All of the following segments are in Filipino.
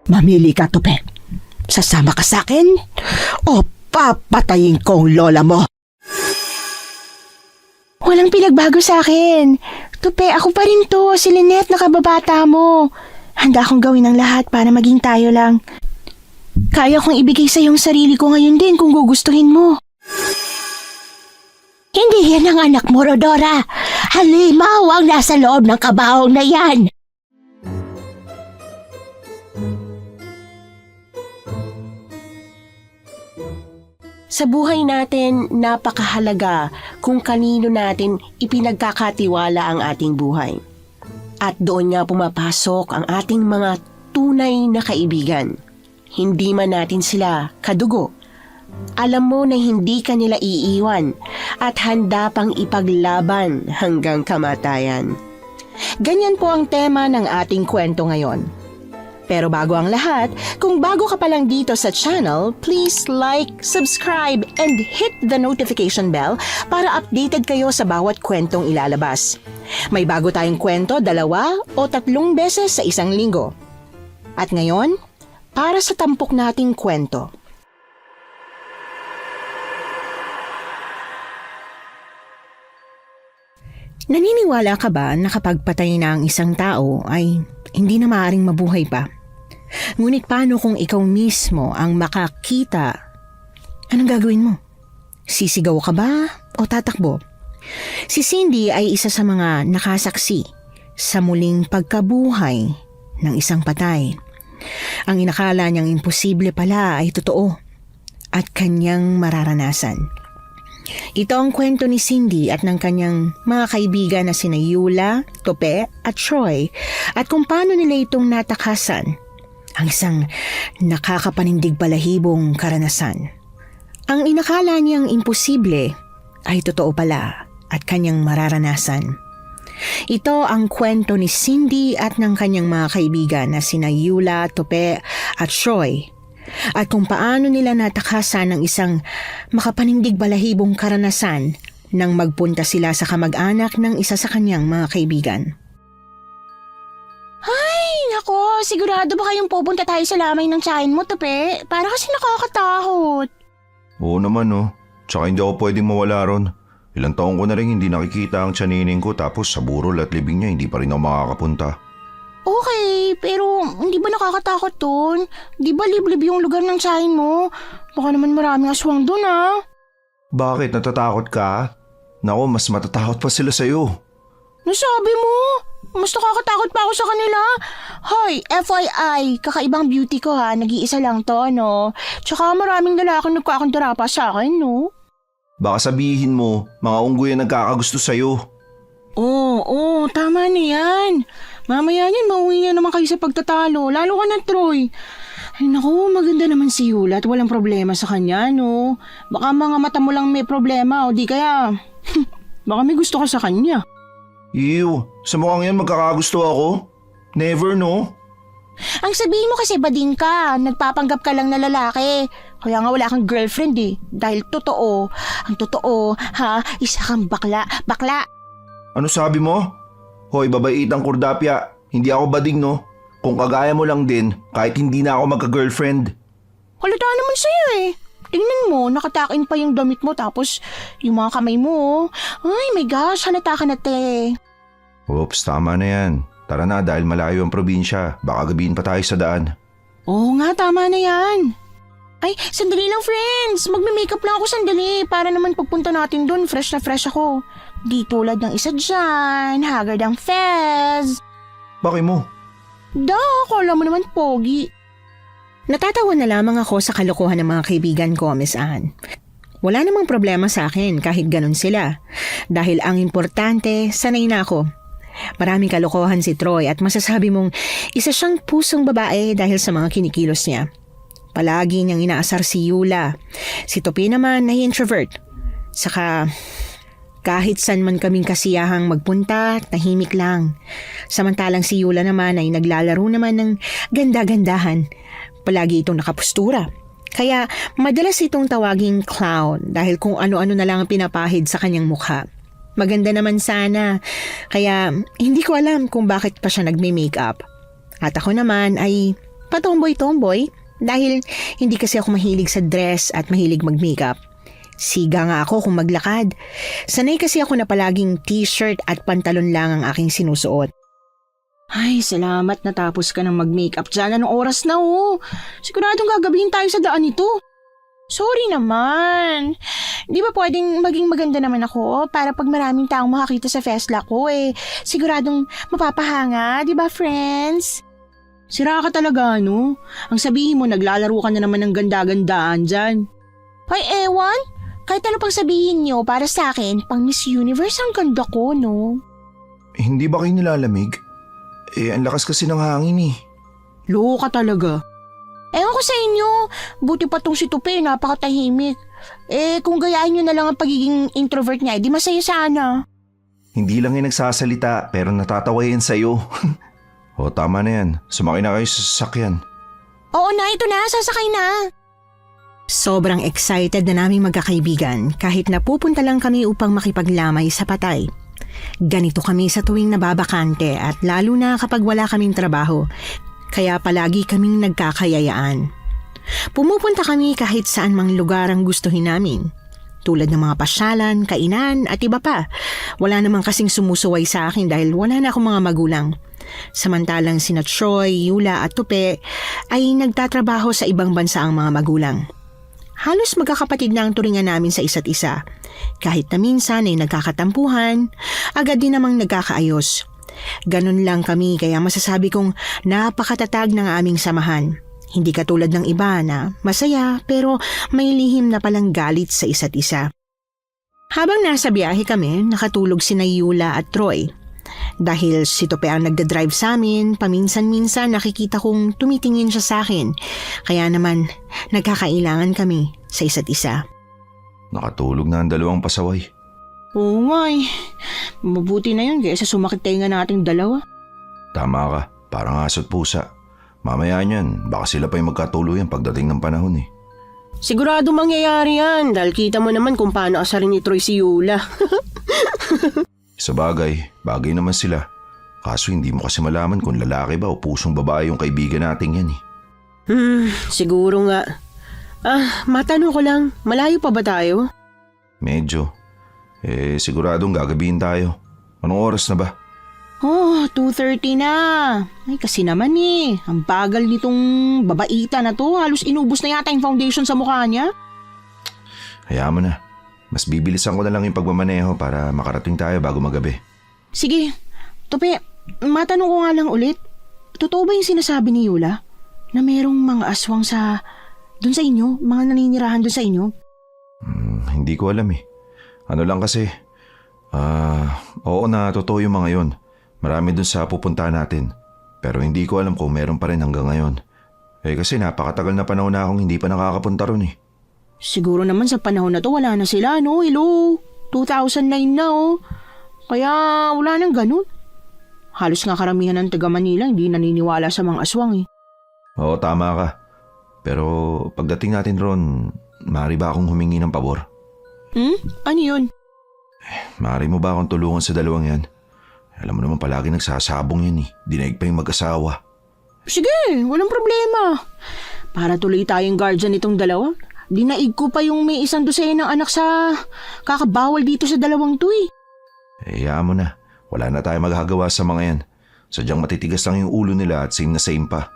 Mamili ka, Tupe. Sasama ka sa akin o papatayin ko ang lola mo? Walang pinagbago sa akin. Tupe, ako pa rin to, si Lynette na kababata mo. Handa akong gawin ang lahat para maging tayo lang. Kaya kong ibigay sa iyong sarili ko ngayon din kung gugustuhin mo. Hindi yan ang anak mo, Rodora. Halimaw ang nasa loob ng kabaong na yan. Sa buhay natin, napakahalaga kung kanino natin ipinagkakatiwala ang ating buhay. At doon nga pumapasok ang ating mga tunay na kaibigan. Hindi man natin sila kadugo. Alam mo na hindi ka nila iiwan at handa pang ipaglaban hanggang kamatayan. Ganyan po ang tema ng ating kwento ngayon. Pero bago ang lahat, kung bago ka pa lang dito sa channel, please like, subscribe, and hit the notification bell para updated kayo sa bawat kwentong ilalabas. May bago tayong kwento 2 o 3 beses sa isang linggo. At ngayon, para sa tampok nating kwento. Naniniwala ka ba na kapag patay na ang isang tao ay hindi na maaaring mabuhay pa? Ngunit paano kung ikaw mismo ang makakita? Anong gagawin mo? Sisigaw ka ba o tatakbo? Si Cindy ay isa sa mga nakasaksi sa muling pagkabuhay ng isang patay. Ang inakala niyang imposible pala ay totoo at kanyang mararanasan. Ito ang kwento ni Cindy at ng kanyang mga kaibigan na sina Yula, Tope at Troy at kung paano nila itong natakasan ang isang nakakapanindig balahibong karanasan. Ang inakala niyang imposible ay totoo pala at kanyang mararanasan. Ito ang kwento ni Cindy at ng kanyang mga kaibigan na sina Yula, Tope at Troy. At kung paano nila natakasan ng isang makapanindig balahibong karanasan nang magpunta sila sa kamag-anak ng isa sa kanyang mga kaibigan. Ay, nako, sigurado ba kayong pupunta tayo sa lamay ng tiyahin mo, Tope? Para kasi nakakatakot. Oo naman Tsaka hindi ako pwedeng mawala ron. Ilang taon ko na rin hindi nakikita ang tiyaninin ko tapos sa burol at libing niya hindi pa rin ako makakapunta. Okay, pero hindi ba nakakatakot dun? Di ba liblib yung lugar ng tiyahin mo? Baka naman maraming aswang dun Bakit? Natatakot ka? Naku, mas matatakot pa sila sa'yo. Nasabi mo? Mas nakakatakot pa ako sa kanila. Hoy, FYI, kakaibang beauty ko nag-iisa lang to, no? Tsaka maraming lalaking nagkakandara pa sa akin, no? Baka sabihin mo, mga unggoy ang nagkakagusto sa'yo. Oo, tama na yan. Mamaya yan, mauwi na naman kayo sa pagtatalo. Lalo ka na, Troy. Ay naku, maganda naman si Yula at walang problema sa kanya, no? Baka mga mata mo lang may problema o di kaya... baka may gusto ka sa kanya. Ew, sa mukhang yan magkakagusto ako? Never, no? Ang sabihin mo kasi bading ka, nagpapanggap ka lang na lalaki. Kaya nga wala kang girlfriend Dahil totoo, ang totoo, isa kang bakla. Ano sabi mo? Hoy, babaitang kurdapya, hindi ako bading, no? Kung kagaya mo lang din, kahit hindi na ako magka-girlfriend. Halata naman sa'yo Tingnan mo, nakatakin pa yung damit mo tapos yung mga kamay mo. Ay my gosh, halata ka na, te. Oops, tama na yan. Tara na dahil malayo ang probinsya. Baka gabihin pa tayo sa daan. Oo nga, tama na yan. Ay, sandali lang friends. Magme-makeup lang ako sandali para naman pagpunta natin doon, fresh na fresh ako. Di tulad ng isa dyan, haggard ang fez. Bakit mo? Akala mo naman pogi. Natatawa na lamang ako sa kalokohan ng mga kaibigan ko, Miss Anne. Wala namang problema sa akin kahit ganun sila. Dahil ang importante, sanay na ako. Maraming kalokohan si Troy at masasabi mong isa siyang pusong babae dahil sa mga kinikilos niya. Palagi niyang inaasar si Yula. Si Topi naman ay introvert. Saka kahit saan man kaming kasiyahang magpunta, tahimik lang. Samantalang si Yula naman ay naglalaro naman ng ganda-gandahan. Palagi itong nakapustura. Kaya madalas itong tawaging clown dahil kung ano-ano na lang ang pinapahid sa kanyang mukha. Maganda naman sana, kaya hindi ko alam kung bakit pa siya nagme-makeup. At ako naman ay patomboy-tomboy dahil hindi kasi ako mahilig sa dress at mahilig mag-makeup. Siga nga ako kung maglakad. Sanay kasi ako na palaging t-shirt at pantalon lang ang aking sinusuot. Ay, salamat natapos ka ng mag-makeup dyan. Anong oras na oh? Siguradong gagabihin tayo sa daan nito. Sorry naman. Di ba pwedeng maging maganda naman ako para pag maraming taong makakita sa festla ko siguradong mapapahanga, di ba friends? Sira ka talaga, no? Ang sabihin mo, naglalaro ka na naman ng ganda-gandaan dyan. Ay, ewan. Kahit ano pang sabihin nyo, para sa akin, pang Miss Universe ang ganda ko, no? Hindi ba kayo nilalamig? Ang lakas kasi ng hangin eh. Loko ka talaga. Ewan ko sa inyo, buti pa tong si Tupi, napakatahimik. Kung gayahin nyo na lang ang pagiging introvert niya, di masaya sana. Hindi lang yan nagsasalita pero natatawa yan sa'yo. O tama na yan, sumakay na kayo sa sasakyan. Oo na, ito na, sasakay na. Sobrang excited na naming magkakaibigan kahit napupunta lang kami upang makipaglamay sa patay. Ganito kami sa tuwing nababakante at lalo na kapag wala kaming trabaho, kaya palagi kaming nagkakayayaan. Pumupunta kami kahit saan mang lugar ang gustuhin namin. Tulad ng mga pasyalan, kainan at iba pa. Wala namang kasing sumusuway sa akin dahil wala na akong mga magulang. Samantalang sina Troy, Yula at Tupe ay nagtatrabaho sa ibang bansa ang mga magulang. Halos magkakapatid na ang turingan namin sa isa't isa. Kahit na minsan ay nagkakatampuhan, agad din namang nagkakaayos. Ganun lang kami kaya masasabi kong napakatatag ng aming samahan. Hindi katulad ng iba na masaya pero may lihim na palang galit sa isa't isa. Habang nasa biyahe kami, nakatulog sina Yula at Troy. Dahil si Tope ang nagdadrive sa amin, paminsan-minsan nakikita kong tumitingin siya sa akin. Kaya naman, nagkakailangan kami sa isa't isa. Nakatulog na ang dalawang pasaway. Oo nga mabuti na yun kaysa sumakit tayo nating dalawa. Tama ka, parang aso't pusa. Mamaya niyan, baka sila pa yung magkatuluyan pagdating ng panahon eh. Sigurado mangyayari yan dahil kita mo naman kung paano asarin ni Troy si Yula. Sa bagay naman sila. Kaso hindi mo kasi malaman kung lalaki ba o pusong babae yung kaibigan nating yan eh. Siguro nga. Matanong ko lang, malayo pa ba tayo? Medyo. Siguradong gagabihin tayo. Anong oras na ba? 2:30 na. Ay kasi naman ang bagal nitong babaita na to. Halos inubos na yata yung foundation sa mukha niya. Hayaan mo na. Mas bibilisan ko na lang yung pagmamaneho para makarating tayo bago magabi. Sige, Tope, matanong ko nga lang ulit. Totoo ba yung sinasabi ni Yula? Na merong mga aswang dun sa inyo? Mga naninirahan dun sa inyo? Hindi ko alam eh. Ano lang kasi. Oo na, totoo yung mga yon. Marami dun sa pupuntahan natin. Pero hindi ko alam kung meron pa rin hanggang ngayon. Kasi napakatagal na panahon na akong hindi pa nakakapunta ron eh. Siguro naman sa panahon na to wala na sila, no? Hello? 2009 na, oh. Kaya wala nang ganun. Halos nga karamihan ng taga Manila hindi naniniwala sa mga aswang eh. Oo, tama ka. Pero pagdating natin ron, maaari ba akong humingi ng pabor? Ano yun? Maaari mo ba akong tulungan sa dalawang yan? Alam mo naman palagi nagsasabong yan eh. Dinaig pa yung mag-asawa. Sige, walang problema. Para tuloy tayong guardian nitong dalawa. Dinaig ko pa yung may isang dosenang anak sa kakabawal dito sa dalawang to eh. Hayaan mo na. Wala na tayo magagawa sa mga yan. Sadyang matitigas lang yung ulo nila at same na same pa.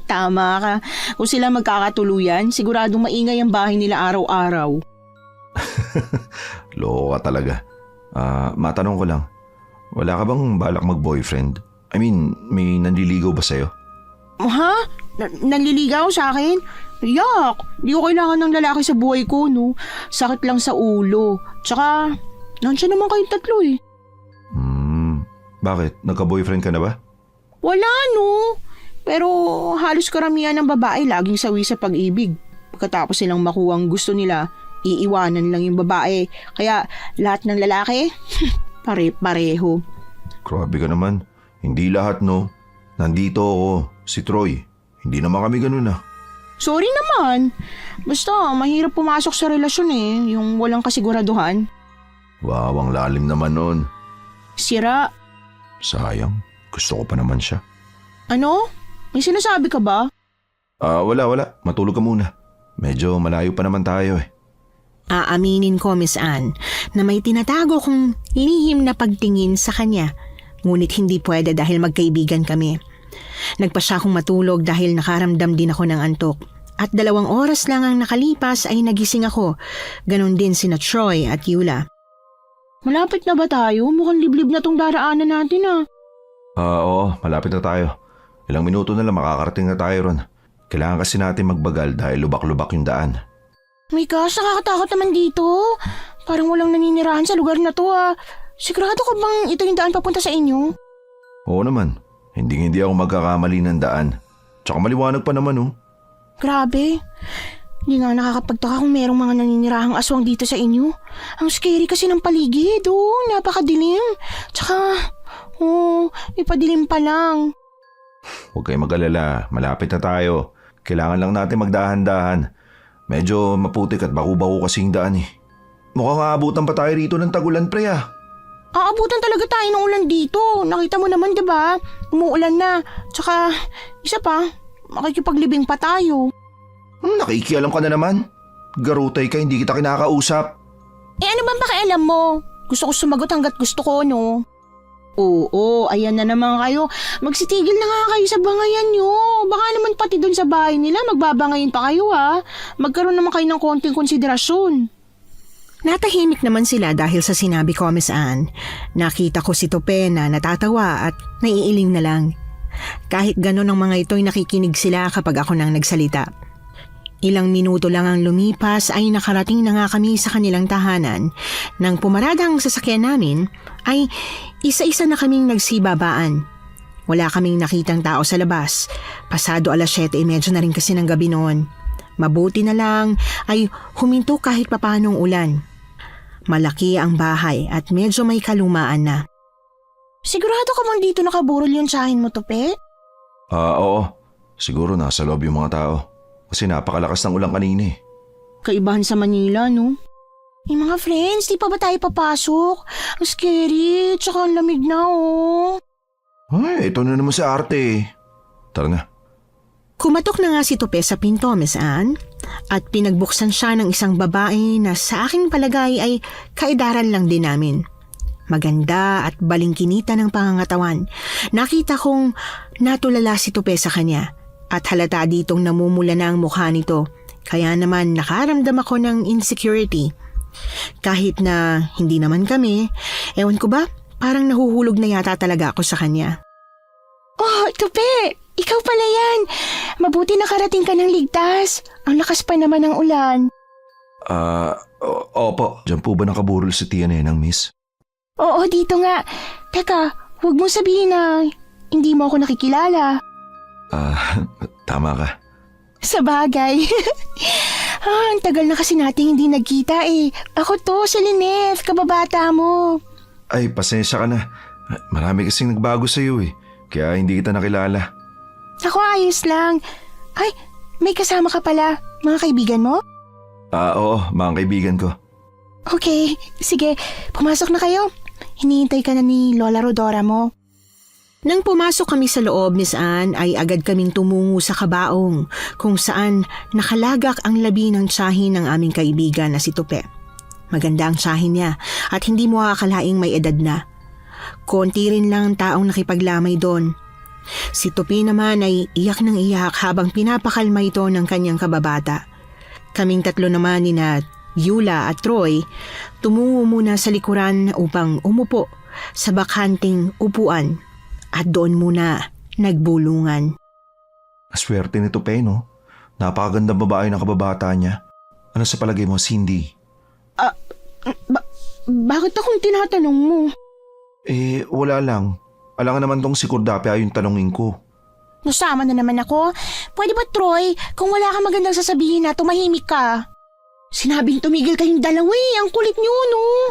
Tama ka. Kung sila magkakatuluyan, siguradong maingay ang bahay nila araw-araw. Loko ka talaga. Matanong ko lang. Wala ka bang balak mag-boyfriend? I mean, may nanliligaw ba sa'yo? Ha? Nanliligaw sa akin? Yak! Di ko kailangan ng lalaki sa buhay ko, no? Sakit lang sa ulo. Tsaka, nandiyan naman kayong tatlo eh. Bakit? Nagka-boyfriend ka na ba? Wala, no? Pero halos karamihan ng babae laging sawi sa pag-ibig. Pagkatapos silang makuha ang gusto nila, iiwanan lang yung babae. Kaya lahat ng lalaki, pare-pareho. Grabe ka naman. Hindi lahat, no? Nandito ako, si Troy. Hindi naman kami ganun ah. Sorry naman. Basta mahirap pumasok sa relasyon yung walang kasiguraduhan. Wow, ang lalim naman nun. Sira. Sayang, gusto ko pa naman siya. Ano? May sinasabi ka ba? Wala. Matulog ka muna. Medyo malayo pa naman tayo eh. Aaminin ko, Miss Anne, na may tinatago kong lihim na pagtingin sa kanya. Ngunit hindi pwede dahil magkaibigan kami. Nagpa siya akong matulog dahil nakaramdam din ako ng antok. At 2 oras lang ang nakalipas ay nagising ako. Ganon din sina Troy at Yula. Malapit na ba tayo? Mukhang liblib na tong daraanan natin Oo, malapit na tayo. Ilang minuto na lang makakarating na tayo ron. Kailangan kasi natin magbagal dahil lubak-lubak yung daan. My gosh, nakakatakot naman dito. Parang walang naninirahan sa lugar na to Sigurado ka bang ito yung daan papunta sa inyo? Oo naman, hindi ako magkakamali ng daan. Tsaka maliwanag pa naman Grabe. Hindi nga nakakapagtaka kung merong mga naninirahang aswang dito sa inyo. Ang scary kasi ng paligid. Napakadilim. Tsaka, ipadilim pa lang. Huwag kayong mag-alala, malapit na tayo. Kailangan lang natin magdahan-dahan. Medyo maputik at baku-baku kasing daan eh. Mukhang aabutan pa tayo rito ng tagulan, pre Aabutan talaga tayo ng ulan dito. Nakita mo naman, diba? Umuulan na. Tsaka, isa pa, makikipaglibing pa tayo. Nakikialam ka na naman. Garutay ka, hindi kita kinakausap. Ano bang pakialam mo? Gusto ko sumagot hanggat gusto ko, no? Oo, ayan na naman kayo. Magsitigil na nga kayo sa bangayan nyo. Baka naman pati dun sa bahay nila magbabangayin pa kayo Magkaroon naman kayo ng konting konsiderasyon. Natahimik naman sila dahil sa sinabi ko, Miss Anne. Nakita ko si Tope na natatawa at naiiling na lang. Kahit ganon ang mga ito'y nakikinig sila kapag ako nang nagsalita. Ilang minuto lang ang lumipas ay nakarating na nga kami sa kanilang tahanan. Nang pumarada ang sasakyan namin ay isa-isa na kaming nagsibabaan. Wala kaming nakitang tao sa labas. Pasado 7:30 na rin kasi ng gabi noon. Mabuti na lang ay huminto kahit papanong ulan. Malaki ang bahay at medyo may kalumaan na. Sigurado ka bang dito nakaburol yung tsahin mo, Tope? Oo. Siguro nasa loob yung mga tao. Kasi napakalakas ng ulan kanina eh. Kaibahan sa Manila, no? Mga friends, di pa ba tayo papasok? Ang scary, tsaka ang lamig na, Ay, ito na naman si Arte. Tara na. Kumatok na nga si Tope sa pinto, Miss Anne, at pinagbuksan siya ng isang babae na sa aking palagay ay kaedaran lang din namin. Maganda at balingkinita ng pangangatawan. Nakita kong natulala si Tope sa kanya at halata ditong namumula na ang mukha nito. Kaya naman nakaramdam ako ng insecurity. Kahit na hindi naman kami, ewan ko ba, parang nahuhulog na yata talaga ako sa kanya. Oh, Tope! Ikaw pala yan! Mabuti nakarating ka ng ligtas. Ang lakas pa naman ng ulan. Opo. Diyan po ba nakaburol si Tia Nenang, miss? Oo, dito nga. Teka, huwag mo sabihin na hindi mo ako nakikilala. Tama ka. Sa bagay. Ang tagal na kasi nating hindi nagkita eh. Ako to, si Lynette, kababata mo. Ay, pasensya ka na. Marami kasing nagbago sa'yo eh. Kaya hindi kita nakilala. Ako ayos lang. Ay, may kasama ka pala. Mga kaibigan mo? Oo, mga kaibigan ko. Okay, sige. Pumasok na kayo. Hinihintay ka na ni Lola Rodora mo. Nang pumasok kami sa loob, Miss Anne, ay agad kaming tumungo sa kabaong kung saan nakalagak ang labi ng tiyahin ng aming kaibigan na si Tope. Maganda ang tiyahin niya at hindi mo akalaing may edad na. Konti rin lang ang taong nakipaglamay doon. Si Tope naman ay iyak ng iyak habang pinapakalma ito ng kanyang kababata. Kaming tatlo naman ni Yula at Troy tumungo muna sa likuran upang umupo sa bakanting upuan at doon muna nagbulungan. Aswerte ni Tope, no? Napakagandang babae ng kababata niya. Ano sa palagay mo, Cindy? Bakit akong tinatanong mo? Wala lang. Alangan naman tong si Kordapia yung tanongin ko. Nasama na naman ako. Pwede ba, Troy? Kung wala kang magandang sasabihin na, tumahimik ka. Sinabing tumigil kayong dalawa ang kulit niyo, no?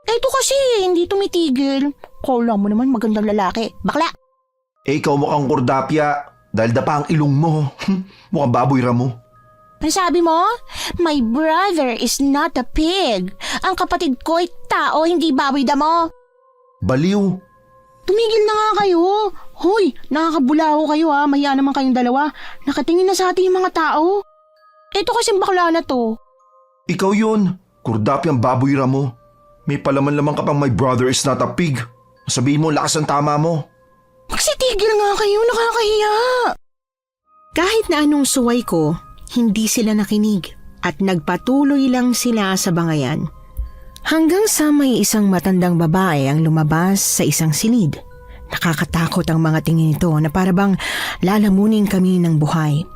Ito kasi, hindi tumitigil. Kala mo naman magandang lalaki. Bakla! Ikaw mukhang Kordapia dahil dapa ang ilong mo. Mukhang baboy ramo. Ano sabi mo? My brother is not a pig. Ang kapatid ko ay tao, hindi baboy damo. Baliw. Tumigil na nga kayo. Hoy, nakakabulaho kayo ha. Mahiya naman kayong dalawa. Nakatingin na sa atin yung mga tao. Ito kasing bakla na to. Ikaw yun. Kurdapi ang baboy mo. May palaman-laman ka pang my brother is not a pig. Sabihin mo, lakas ang tama mo. Magsitigil nga kayo, nakakahiya. Kahit na anong suway ko, hindi sila nakinig at nagpatuloy lang sila sa bangayan. Hanggang sa may isang matandang babae ang lumabas sa isang silid. Nakakatakot ang mga tingin nito na parabang lalamunin kami ng buhay.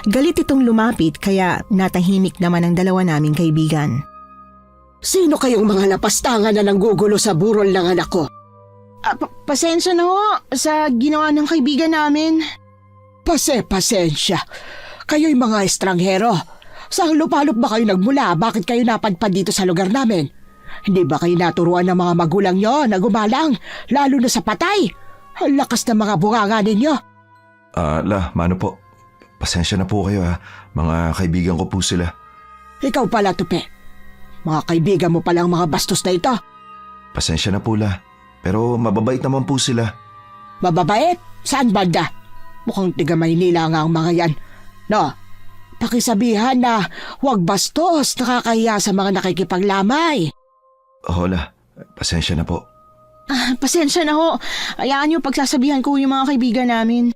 Galit itong lumapit kaya natahimik naman ang dalawa naming kaibigan. Sino kayong mga lapastangan na nanggugulo sa burol ng anak ko? Pasensya na ho sa ginawa ng kaibigan namin. Pasensya. Kayo'y mga estranghero. Saan lupalop ba kayo nagmula? Bakit kayo napadpad dito sa lugar namin? Hindi ba kayo naturuan ng mga magulang nyo na gumalang, lalo na sa patay? Ang lakas ng mga bunganga ninyo. Mano po. Pasensya na po kayo ha. Mga kaibigan ko po sila. Ikaw pala, Tupi. Mga kaibigan mo palang mga bastos na ito. Pasensya na po la. Pero mababait naman po sila. Mababait? Saan banda? Mukhang tiga Maynila nga ang mga yan. No, pakisabihan na huwag bastos, nakakahiya sa mga nakikipaglamay. Hola, pasensya na po. Pasensya na ho. Hayaan niyo pagsasabihan ko yung mga kaibigan namin.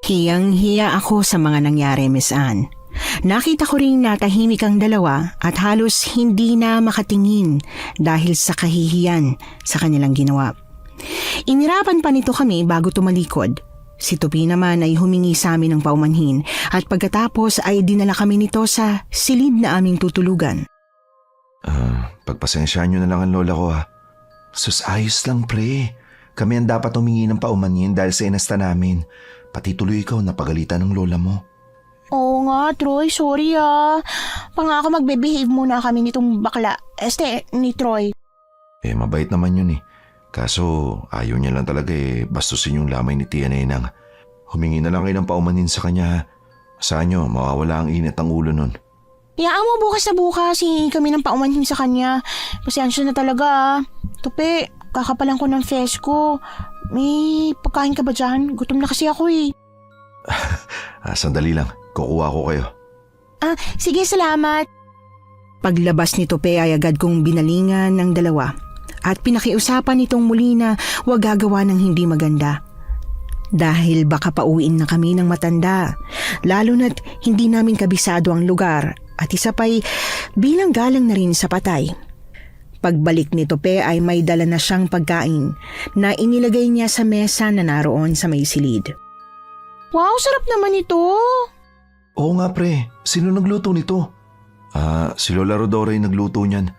Hiyang-hiya ako sa mga nangyari, Miss Anne. Nakita ko ring natahimik ang dalawa at halos hindi na makatingin dahil sa kahihiyan sa kanilang ginawa. Inirapan pa nito kami bago tumalikod. Si Tupi naman ay humingi sa amin ng paumanhin at pagkatapos ay dinala kami nito sa silid na aming tutulugan. Pagpasensyaan nyo na lang ang lola ko ha. Sus, ayos lang pre. Kami ang dapat humingi ng paumanhin dahil sa inasta namin. Pati tuloy ikaw napagalitan ng lola mo. Oo nga, Troy. Sorry Pangako magbe-behave muna kami nitong bakla. Ni Troy. Mabait naman yun eh. Kaso ayaw niya lang talaga bastusin yung lamay ni Tia Nenang. Humingi na lang kayo ng paumanhin sa kanya ha. Saan nyo, mawawala ang init ang ulo nun. Iyaan mo bukas na bukas kami ng paumanhin sa kanya. Pasensya na talaga Tupi, kakapalan ko ng fest ko. May pagkain ka ba dyan? Gutom na kasi ako Sandali lang, kukuha ko kayo. Sige, salamat. Paglabas ni Tupi ay agad kong binalingan ng dalawa at pinakiusapan nitong muli na huwag gagawa ng hindi maganda. Dahil baka pauwiin na kami ng matanda, lalo na't hindi namin kabisado ang lugar at isa pa'y bilang galang na rin sa patay. Pagbalik ni Tupi ay may dala na siyang pagkain na inilagay niya sa mesa na naroon sa may silid. Wow, sarap naman ito! Oo nga pre, sino nagluto nito? Si Lola Rodora yung nagluto niyan.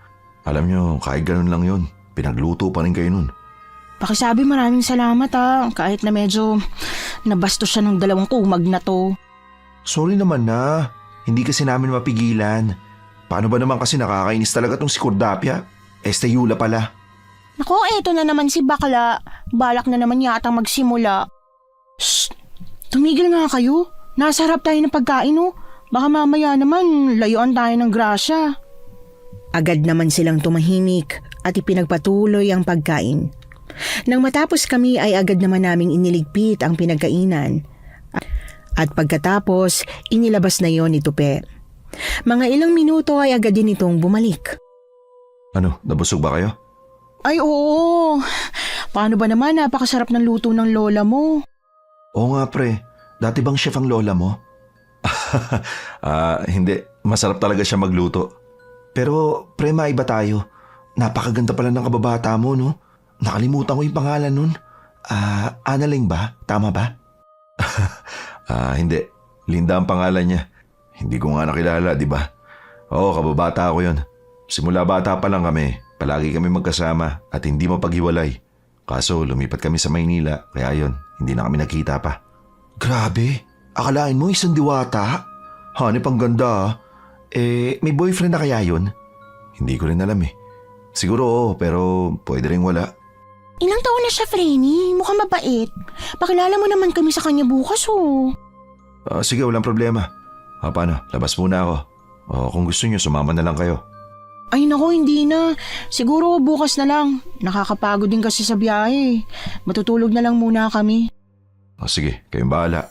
Alam nyo, kahit ganun lang yun, pinagluto pa rin kayo nun. Pakisabi maraming salamat kahit na medyo nabastos siya ng 2 kumag na to. Sorry naman na, hindi kasi namin mapigilan. Paano ba naman kasi nakakainis talaga tong si Cordapia? Yula pala. Nako, eto na naman si Bakla. Balak na naman yata magsimula. Shh! Tumigil nga kayo. Nasarap tayo ng pagkain Baka mamaya naman layuan tayo ng grasya. Agad naman silang tumahimik at ipinagpatuloy ang pagkain. Nang matapos kami ay agad naman naming iniligpit ang pinagkainan. At pagkatapos, inilabas na yon ni Tupi. Mga ilang minuto ay agad din itong bumalik. Ano, nabusog ba kayo? Ay oo. Paano ba naman napakasarap ng luto ng lola mo? Oo nga pre, dati bang chef ang lola mo? Hindi, masarap talaga siya magluto. Pero pre, maiba tayo. Napakaganda pala ng kababata mo, no? Nakalimutan ko yung pangalan nun. Analing ba? Tama ba? Hindi. Linda ang pangalan niya. Hindi ko nga nakilala, di ba? Oo, kababata ako yun. Simula bata pa lang kami, palagi kami magkasama at hindi mapaghiwalay. Kaso lumipat kami sa Maynila, kaya yun, hindi na kami nakita pa. Grabe, akalain mo isang diwata? Hanip ang ganda may boyfriend na kaya yun? Hindi ko rin alam Siguro oo, pero pwede rin wala. Ilang taon na siya, Frenny? Mukhang mabait. Pakilala mo naman kami sa kanya bukas Sige, walang problema. Paano, labas muna ako. Kung gusto niyo, sumama na lang kayo. Ay nako, hindi na. Siguro bukas na lang. Nakakapagod din kasi sa biyahe. Matutulog na lang muna kami. O sige, kayong bahala.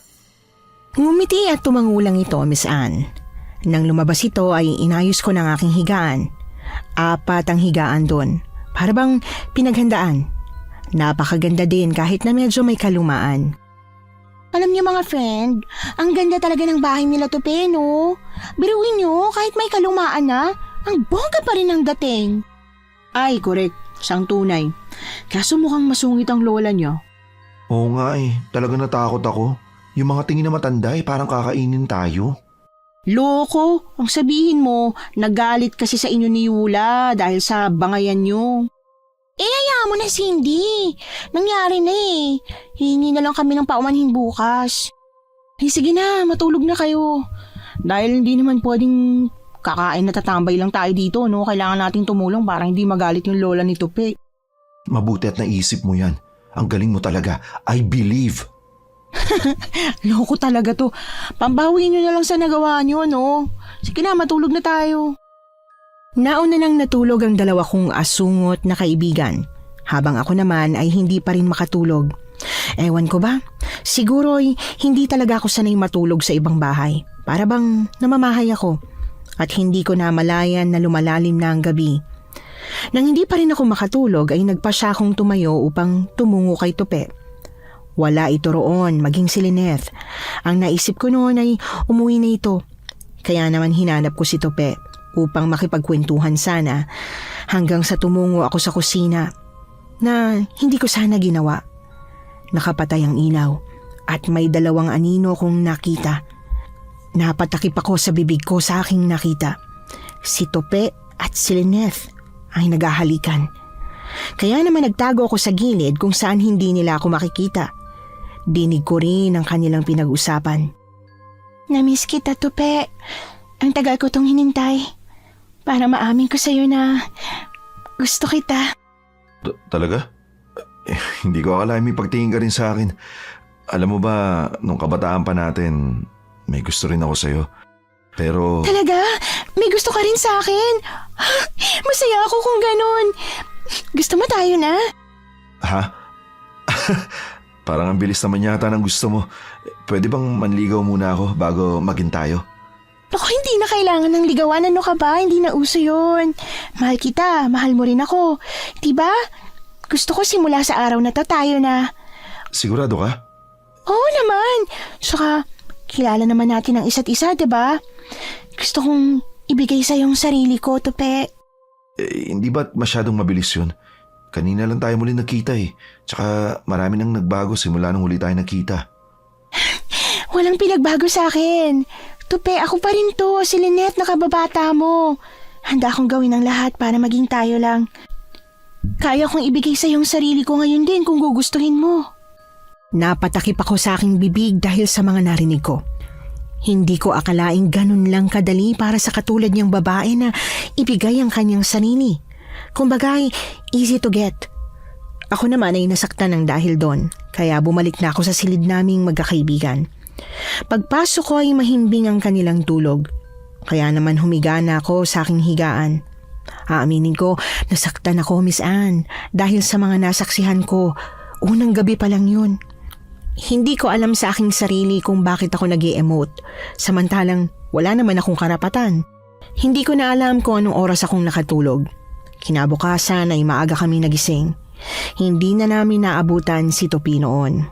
Ngumiti at tumangulang ito, Miss Anne. Nang lumabas ito ay inayos ko ng aking higaan. 4 ang higaan doon. Para bang pinaghandaan. Napakaganda din kahit na medyo may kalumaan. Alam niyo mga friend, ang ganda talaga ng bahay nila Tupe, no? Biruin niyo, kahit may kalumaan na, ang bongga pa rin ang dating. Ay, correct. Sang tunay. Kaso mukhang masungit ang lola niyo. Oo nga eh, talaga natakot ako. Yung mga tingin na matanda eh, parang kakainin tayo. Loko, ang sabihin mo, nagalit kasi sa inyo ni Yula dahil sa bangayan niyo. Hayaan mo na, Cindy. Nangyari na eh. Hihingi na lang kami ng paumanhin bukas. Ay sige na, matulog na kayo. Dahil hindi naman pwedeng kakain na tatambay lang tayo dito, no? Kailangan nating tumulong para hindi magalit yung lola ni Tupe. Mabuti at naisip mo yan. Ang galing mo talaga. I believe. Loko talaga to. Pambawi nyo na lang sa nagawa nyo, no? Sige na, matulog na tayo. Nauna nang natulog ang 2 kong asungot na kaibigan, habang ako naman ay hindi pa rin makatulog. Ewan ko ba? Siguro hindi talaga ako sanay matulog sa ibang bahay. Para bang namamahay ako. At hindi ko na malayan na lumalalim na ang gabi. Nang hindi pa rin ako makatulog ay nagpa siya akong tumayo upang tumungo kay Tupe. Wala ito roon, maging si Lynette. Ang naisip ko noon ay umuwi na ito. Kaya naman hinanap ko si Tupe upang makipagkwentuhan sana hanggang sa tumungo ako sa kusina na hindi ko sana ginawa. Nakapatay ang ilaw at may 2 anino kong nakita. Napatakip ako sa bibig ko sa aking nakita. Si Tupe at si Lynette ay naghahalikan. Kaya naman nagtago ako sa gilid kung saan hindi nila ako makikita. Dinig ko rin ang kanilang pinag-usapan. Namiss kita, Tupe. Ang tagal ko tong hinintay. Para maamin ko sa'yo na gusto kita. Talaga? Hindi ko akalain may pagtingin ka rin sa akin. Alam mo ba, nung kabataan pa natin, may gusto rin ako sa'yo. Pero... Talaga? May gusto ka rin sa akin? Masaya ako kung ganun. Gusto mo tayo na? Ha? Parang ang bilis naman yata ng gusto mo. Pwede bang manligaw muna ako bago maging tayo? Naku, hindi na kailangan ng ligawan. Ano ka ba? Hindi na uso yun. Mahal kita. Mahal mo rin ako. Diba? Gusto ko simula sa araw na to tayo na. Sigurado ka? Oo naman. Saka, kilala naman natin ang isa't isa, diba? Gusto kong ibigay sa'yo yung sarili ko, Tupe. Hindi ba masyadong mabilis yun? Kanina lang tayo muli nagkita eh. Tsaka marami nang nagbago simula nung huli tayo nagkita. Walang pinagbago sa akin. Tupe, ako pa rin to. Si Lynette na kababata mo. Handa akong gawin ang lahat para maging tayo lang. Kaya kong ibigay sa yung sarili ko ngayon din kung gugustuhin mo. Napatakip ako sa aking bibig dahil sa mga narinig ko. Hindi ko akalaing ganun lang kadali para sa katulad niyang babae na ibigay ang kanyang sarili. Kumbagay, easy to get. Ako naman ay nasaktan ng dahil doon, kaya bumalik na ako sa silid naming magkakaibigan. Pagpasok ko ay mahimbing ang kanilang tulog, kaya naman humiga na ako sa aking higaan. Aaminin ko, nasaktan ako, Miss Anne, dahil sa mga nasaksihan ko. Unang gabi pa lang yun. Hindi ko alam sa aking sarili kung bakit ako nag-i-emote, samantalang wala naman akong karapatan. Hindi ko na alam kung anong oras akong nakatulog. Kinabukasan ay maaga kami nagising. Hindi na namin naabutan si Tupi noon.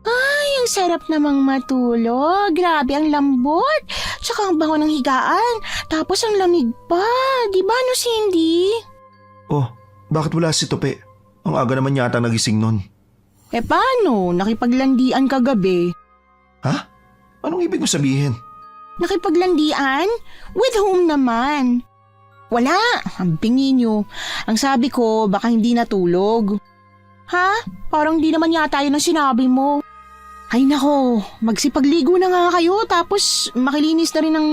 Ay, ang sarap namang matulog. Grabe ang lambot. Tsaka ang bango ng higaan. Tapos ang lamig pa. Di ba, no, Cindy? Oh, bakit wala si Tope? Ang aga naman yata nagising nun. Paano? Nakipaglandian kagabi. Ha? Anong ibig mo sabihin? Nakipaglandian? With whom naman? Wala, ang bingi niyo. Ang sabi ko, baka hindi natulog. Ha? Parang di naman yata yun ang sinabi mo. Ay nako, magsipagligo na nga kayo tapos makilinis na rin ang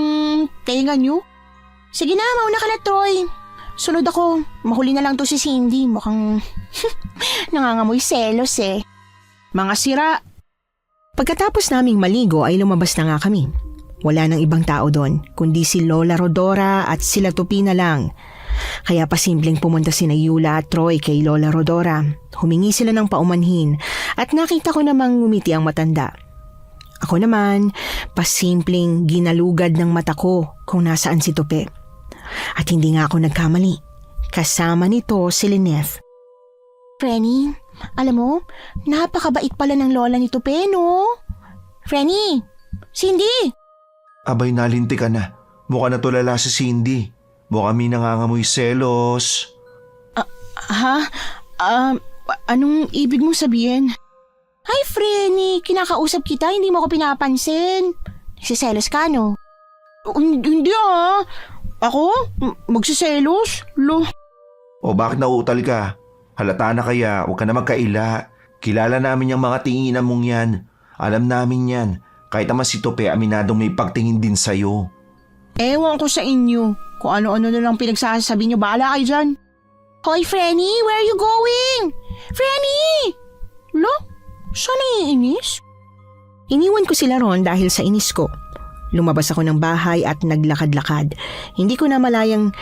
tenga niyo. Sige na, mauna ka na, Troy. Sunod ako. Mahuli na lang to si Cindy. Mukhang nangangamoy selos eh. Mga sira. Pagkatapos naming maligo ay lumabas na nga kami. Wala nang ibang tao doon, kundi si Lola Rodora at sila Tupi na lang. Kaya pasimpleng pumunta sina Yula at Troy kay Lola Rodora. Humingi sila ng paumanhin at nakita ko namang ngumiti ang matanda. Ako naman, pasimpleng ginalugad ng mata ko kung nasaan si Tupi. At hindi nga ako nagkamali. Kasama nito si Lynette. Frenny, alam mo, napakabait pala ng lola ni Tupe, no? Frenny! Cindy! Abay, nalinti ka na. Mukha na tulala si Cindy. Mukha may nangangamoy selos. Ha? Anong ibig mong sabihin? Hi, Frenny! Kinakausap kita, hindi mo ako pinapansin. Nagsiselos ka, no? Hindi Ako? Magsiselos? O bakit nauutal ka? Halata na kaya, huwag ka na magkaila. Kilala namin yung mga tinginan mong yan. Alam namin yan. Kahit naman si Tope, aminadong may pagtingin din sa'yo. Ewan ko sa inyo. Kung ano-ano na lang pinagsasabi niyo, bahala kayo dyan. Hoy, Frenny! Where are you going? Frenny! Lo? Saan naiinis? Iniwan ko sila ron dahil sa inis ko. Lumabas ako ng bahay at naglakad-lakad. Hindi ko na malayang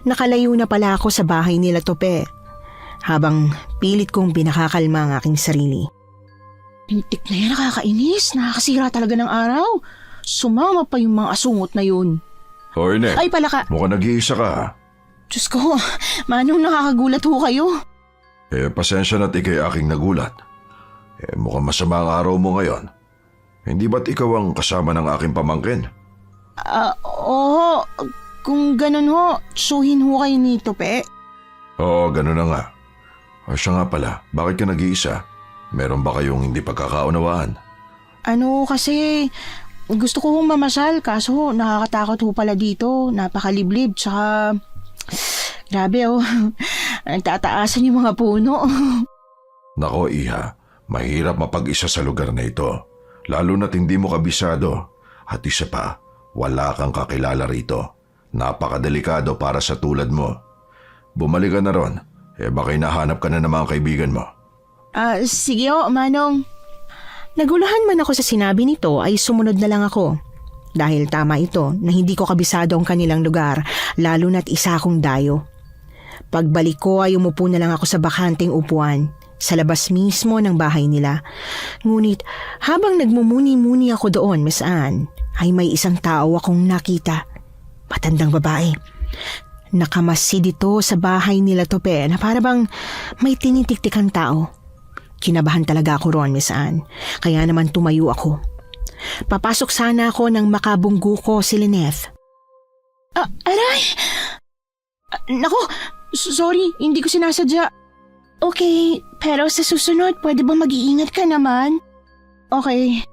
nakalayo na pala ako sa bahay nila Tope. Habang pilit kong pinakakalma ang aking sarili. Pintik na yan, nakakainis. Nakakasira talaga ng araw. Sumama pa yung mga asungot na yun. Hoy, Net. Ay pala ka. Mukhang nag-iisa ka. Diyos ko, manong nakakagulat ho kayo. Pasensya na't ikay aking nagulat. Mukhang masama ang araw mo ngayon. Hindi ba't ikaw ang kasama ng aking pamangkin? Oo. Kung ganun ho, tsuhin ho kayo ni Tope. Oo, ganun na nga. Siya nga pala, bakit ka nag-iisa? Meron ba kayong hindi pagkakaunawaan? Ano kasi, gusto ko hong mamasyal kaso nakakatakot ho pala dito. Napakaliblib, tsaka grabe nagtataasan yung mga puno. Nako, Iha, mahirap mapag-isa sa lugar na ito. Lalo na't hindi mo kabisado. At isa pa, wala kang kakilala rito. Napakadelikado para sa tulad mo. Bumalik ka na ron. Baka hinahanap ka na ng mga kaibigan mo. Sige Manong. Naguluhan man ako sa sinabi nito ay sumunod na lang ako. Dahil tama ito na hindi ko kabisado ang kanilang lugar, lalo na't isa akong dayo. Pagbalik ko ay umupo na lang ako sa bakanteng upuan, sa labas mismo ng bahay nila. Ngunit habang nagmumuni-muni ako doon, Miss Anne, ay may isang tao akong nakita. Matandang babae. Nakamasid ito sa bahay nila Tope na para bang may tinitiktikang tao. Kinabahan talaga ako ron, Miss Anne. Kaya naman tumayo ako. Papasok sana ako nang makabunggo ko si Lynette. Aray! Naku, sorry, hindi ko sinasadya. Okay, pero sa susunod, pwede ba mag-iingat ka naman? Okay.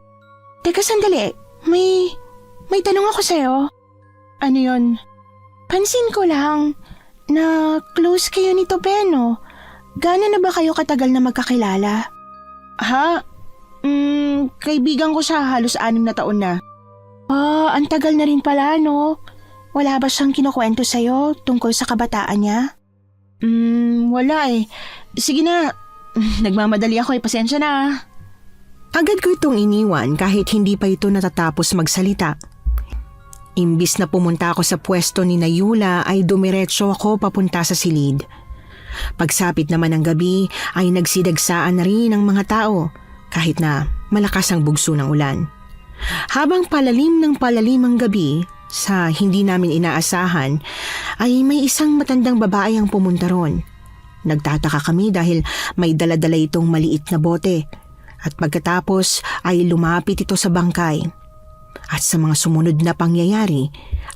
Teka, sandali. May tanong ako sa'yo. Ano yon? Pansin ko lang na close kayo ni Tope, no? Gaano na ba kayo katagal na magkakilala? Ha? Kaibigan ko siya halos 6 na taon na. Ang tagal na rin pala, no? Wala ba siyang kinukwento sa'yo tungkol sa kabataan niya? Wala eh. Sige na, nagmamadali ako pasensya na. Agad ko itong iniwan kahit hindi pa ito natatapos magsalita. Imbis na pumunta ako sa pwesto ni Nayula ay dumiretso ako papunta sa silid. Pagsapit naman ng gabi ay nagsidagsaan na rin ang mga tao kahit na malakas ang bugso ng ulan. Habang palalim ng palalim ang gabi, sa hindi namin inaasahan ay may isang matandang babae ang pumunta ron. Nagtataka kami dahil may dala-dala itong maliit na bote at pagkatapos ay lumapit ito sa bangkay. At sa mga sumunod na pangyayari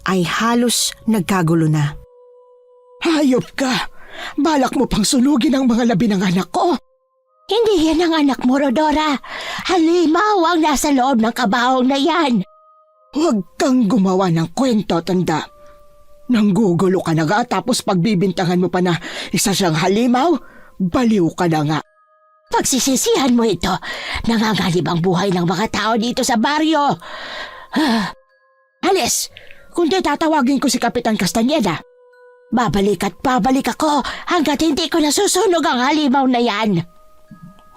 ay halos nagkagulo na. Hayop ka! Balak mo pang sunugin ang mga labi ng anak ko. Hindi yan ang anak mo, Rodora. Halimaw ang nasa loob ng kabahong na yan. Huwag kang gumawa ng kwento, tanda. Nanggugulo ka na nga tapos pagbibintangan mo pa na isa siyang halimaw, baliw ka na nga. Pagsisisihan mo ito, nangangalib ang buhay ng mga tao dito sa baryo. Alis, kundi tatawagin ko si Kapitan Castañeda. Babalik at babalik ako hanggat hindi ko nasusunog ang halimaw na yan.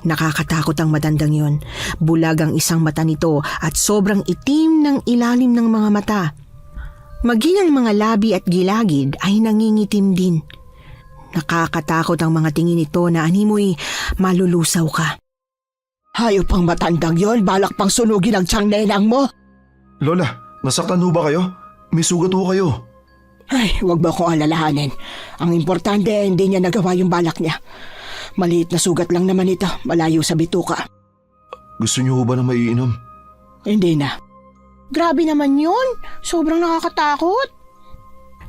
Nakakatakot ang matandang yon. Bulag ang isang mata nito at sobrang itim ng ilalim ng mga mata. Maging ang mga labi at gilagid ay nangingitim din. Nakakatakot ang mga tingin nito na animoy malulusaw ka. Hayop ang matandang yon, balak pang sunugin ang tiyang nenang mo. Lola, nasaktan ho ba kayo? May sugat ho kayo. Ay, huwag mo akong alalahanin. Ang importante, hindi niya nagawa yung balak niya. Maliit na sugat lang naman ito, malayo sa bituka. Gusto niyo ho ba na maiinom? Hindi na. Grabe naman yun. Sobrang nakakatakot.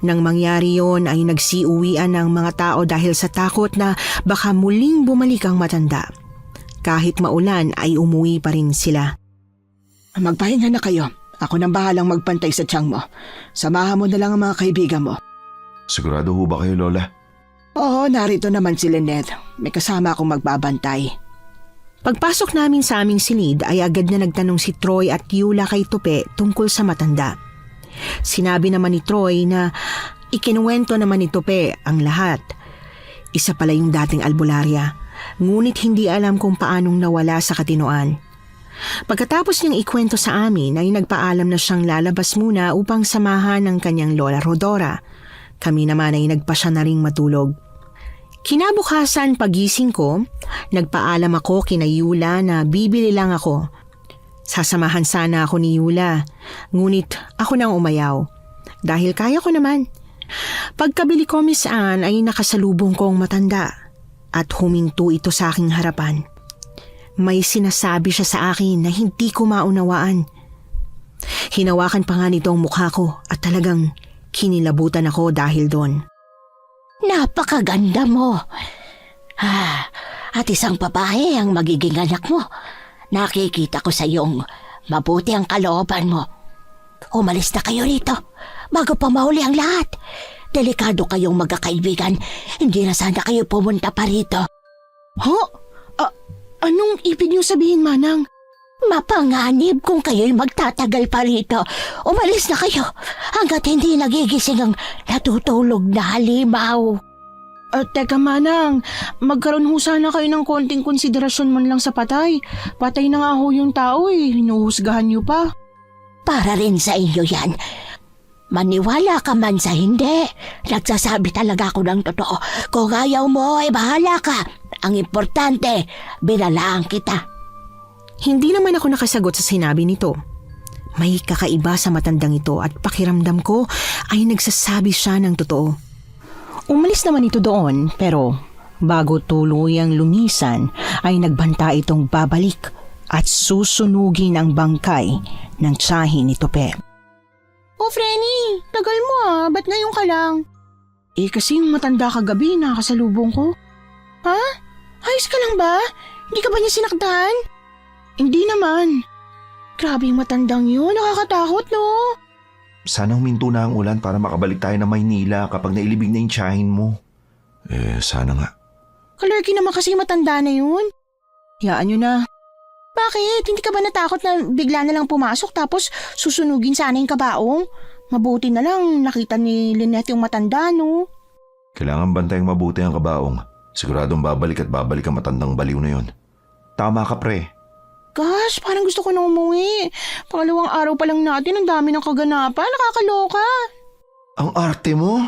Nang mangyari yon ay nagsiuwian ang mga tao dahil sa takot na baka muling bumalik ang matanda. Kahit maulan ay umuwi pa rin sila. Magpahinga na kayo. Ako nang bahalang magpantay sa tiyang mo. Samahan mo na lang ang mga kaibigan mo. Sigurado ho ba kayo, Lola? Oo, narito naman si Lynette. May kasama akong magbabantay. Pagpasok namin sa aming silid ay agad na nagtanong si Troy at Yula kay Tupe tungkol sa matanda. Sinabi naman ni Troy na ikinuwento naman ni Tupe ang lahat. Isa pala yung dating albularya, ngunit hindi alam kung paanong nawala sa katinoan. Pagkatapos niyang ikwento sa amin ay nagpaalam na siyang lalabas muna upang samahan ng kanyang lola Rodora. Kami naman ay nagpasya na ring matulog. Kinabukasan pagising ko, nagpaalam ako kina Yula na bibili lang ako. Sasamahan sana ako ni Yula, ngunit ako nang umayaw. Dahil kaya ko naman. Pagkabili ko, Miss Anne, ay nakasalubong ko ang matanda at huminto ito sa aking harapan. May sinasabi siya sa akin na hindi ko maunawaan. Hinawakan pa nga nito ang mukha ko at talagang kinilabutan ako dahil doon. Napakaganda mo. At isang babae ang magiging anak mo. Nakikita ko sa iyong mabuti ang kalooban mo. Umalis na kayo rito bago pa mahuli ang lahat. Delikado kayong magkakaibigan. Hindi na sana kayo pumunta pa rito. Anong ibig niyo sabihin, Manang? Mapanganib kung kayo'y magtatagal pa rito. Umalis na kayo hanggat hindi nagigising ang natutulog na halimaw. Teka, Manang, magkaroon ho sana kayo ng konting konsiderasyon man lang sa patay. Patay na nga ho yung tao hinuhusgahan niyo pa. Para rin sa inyo yan. Maniwala ka man sa hindi. Nagsasabi talaga ako ng totoo. Kung ayaw mo, ay bahala ka. Ang importante, binalaan kita. Hindi naman ako nakasagot sa sinabi nito. May kakaiba sa matandang ito at pakiramdam ko ay nagsasabi siya ng totoo. Umalis naman ito doon pero bago tuluyang lumisan ay nagbanta itong babalik at susunugin ang bangkay ng tiyahin ni Tupe. Oh, Frenny, tagal mo ba't ngayon ka lang? Kasi yung matanda kagabi nakasalubong ko. Ha? Ayos ka lang ba? Hindi ka ba niya sinaktan? Hindi naman. Grabe yung matandang yun, nakakatakot no? Sana huminto na ang ulan para makabalik tayo na Maynila kapag nailibig na yung tiyahin mo. Sana nga. Kalerky naman kasi yung matanda na yun. Hayaan nyo na. Bakit? Hindi ka ba natakot na bigla na lang pumasok tapos susunugin sana yung kabaong? Mabuti na lang nakita ni Lynette yung matanda, no? Kailangan bantayang mabuti ang kabaong. Siguradong babalik at babalik ang matandang baliw na yon. Tama ka, pre. Gosh, parang gusto ko na umuwi. Pangalawang araw pa lang natin, ang dami ng kaganapan. Nakakaloka. Ang arte mo?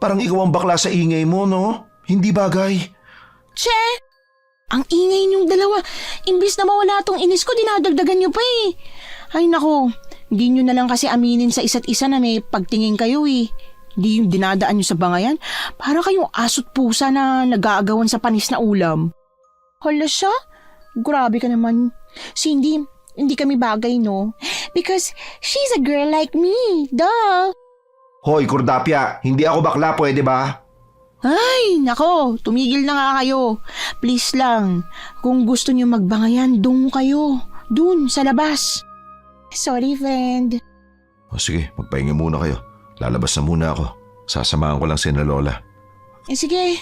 Parang ikaw ang bakla sa ingay mo, no? Hindi bagay. Che! Ang ingay niyong dalawa. Imbis na mawala tong inis ko, dinadagdagan niyo pa eh. Ay nako, hindi niyo na lang kasi aminin sa isa't isa na may pagtingin kayo eh. Hindi yung dinadaan niyo sa bangayan. Para kayong aso't pusa na nag-aagawan sa panis na ulam. Hala siya? Grabe ka naman. Cindy, hindi kami bagay, no? Because she's a girl like me. Duh! Hoy, Kordapia! Hindi ako bakla, pwede ba? Ay, nako, tumigil na nga kayo. Please lang, kung gusto niyo magbangayan, doon kayo. Doon, sa labas. Sorry, friend. O sige, magpahinga muna kayo. Lalabas na muna ako. Sasamahan ko lang si na Lola. Sige.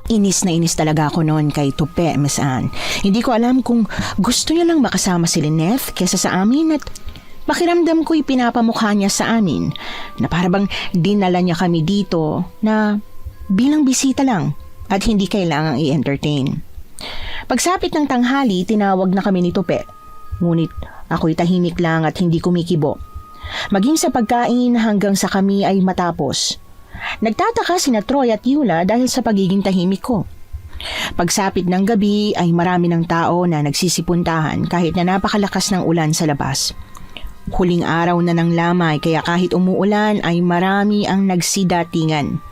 Inis na inis talaga ako noon kay Tupe, Miss Anne. Hindi ko alam kung gusto niya lang makasama si Lynette kesa sa amin at pakiramdam ko'y pinapamukha niya sa amin na parabang dinala niya kami dito na bilang bisita lang at hindi kailangang i-entertain. Pagsapit ng tanghali, tinawag na kami ni Tupe. Ngunit ako'y tahimik lang at hindi kumikibo. Maging sa pagkain hanggang sa kami ay matapos. Nagtataka sina Troy at Yula dahil sa pagiging tahimik ko. Pagsapit ng gabi ay marami ng tao na nagsisipuntahan kahit na napakalakas ng ulan sa labas. Huling araw na ng lamay kaya kahit umuulan ay marami ang nagsidatingan.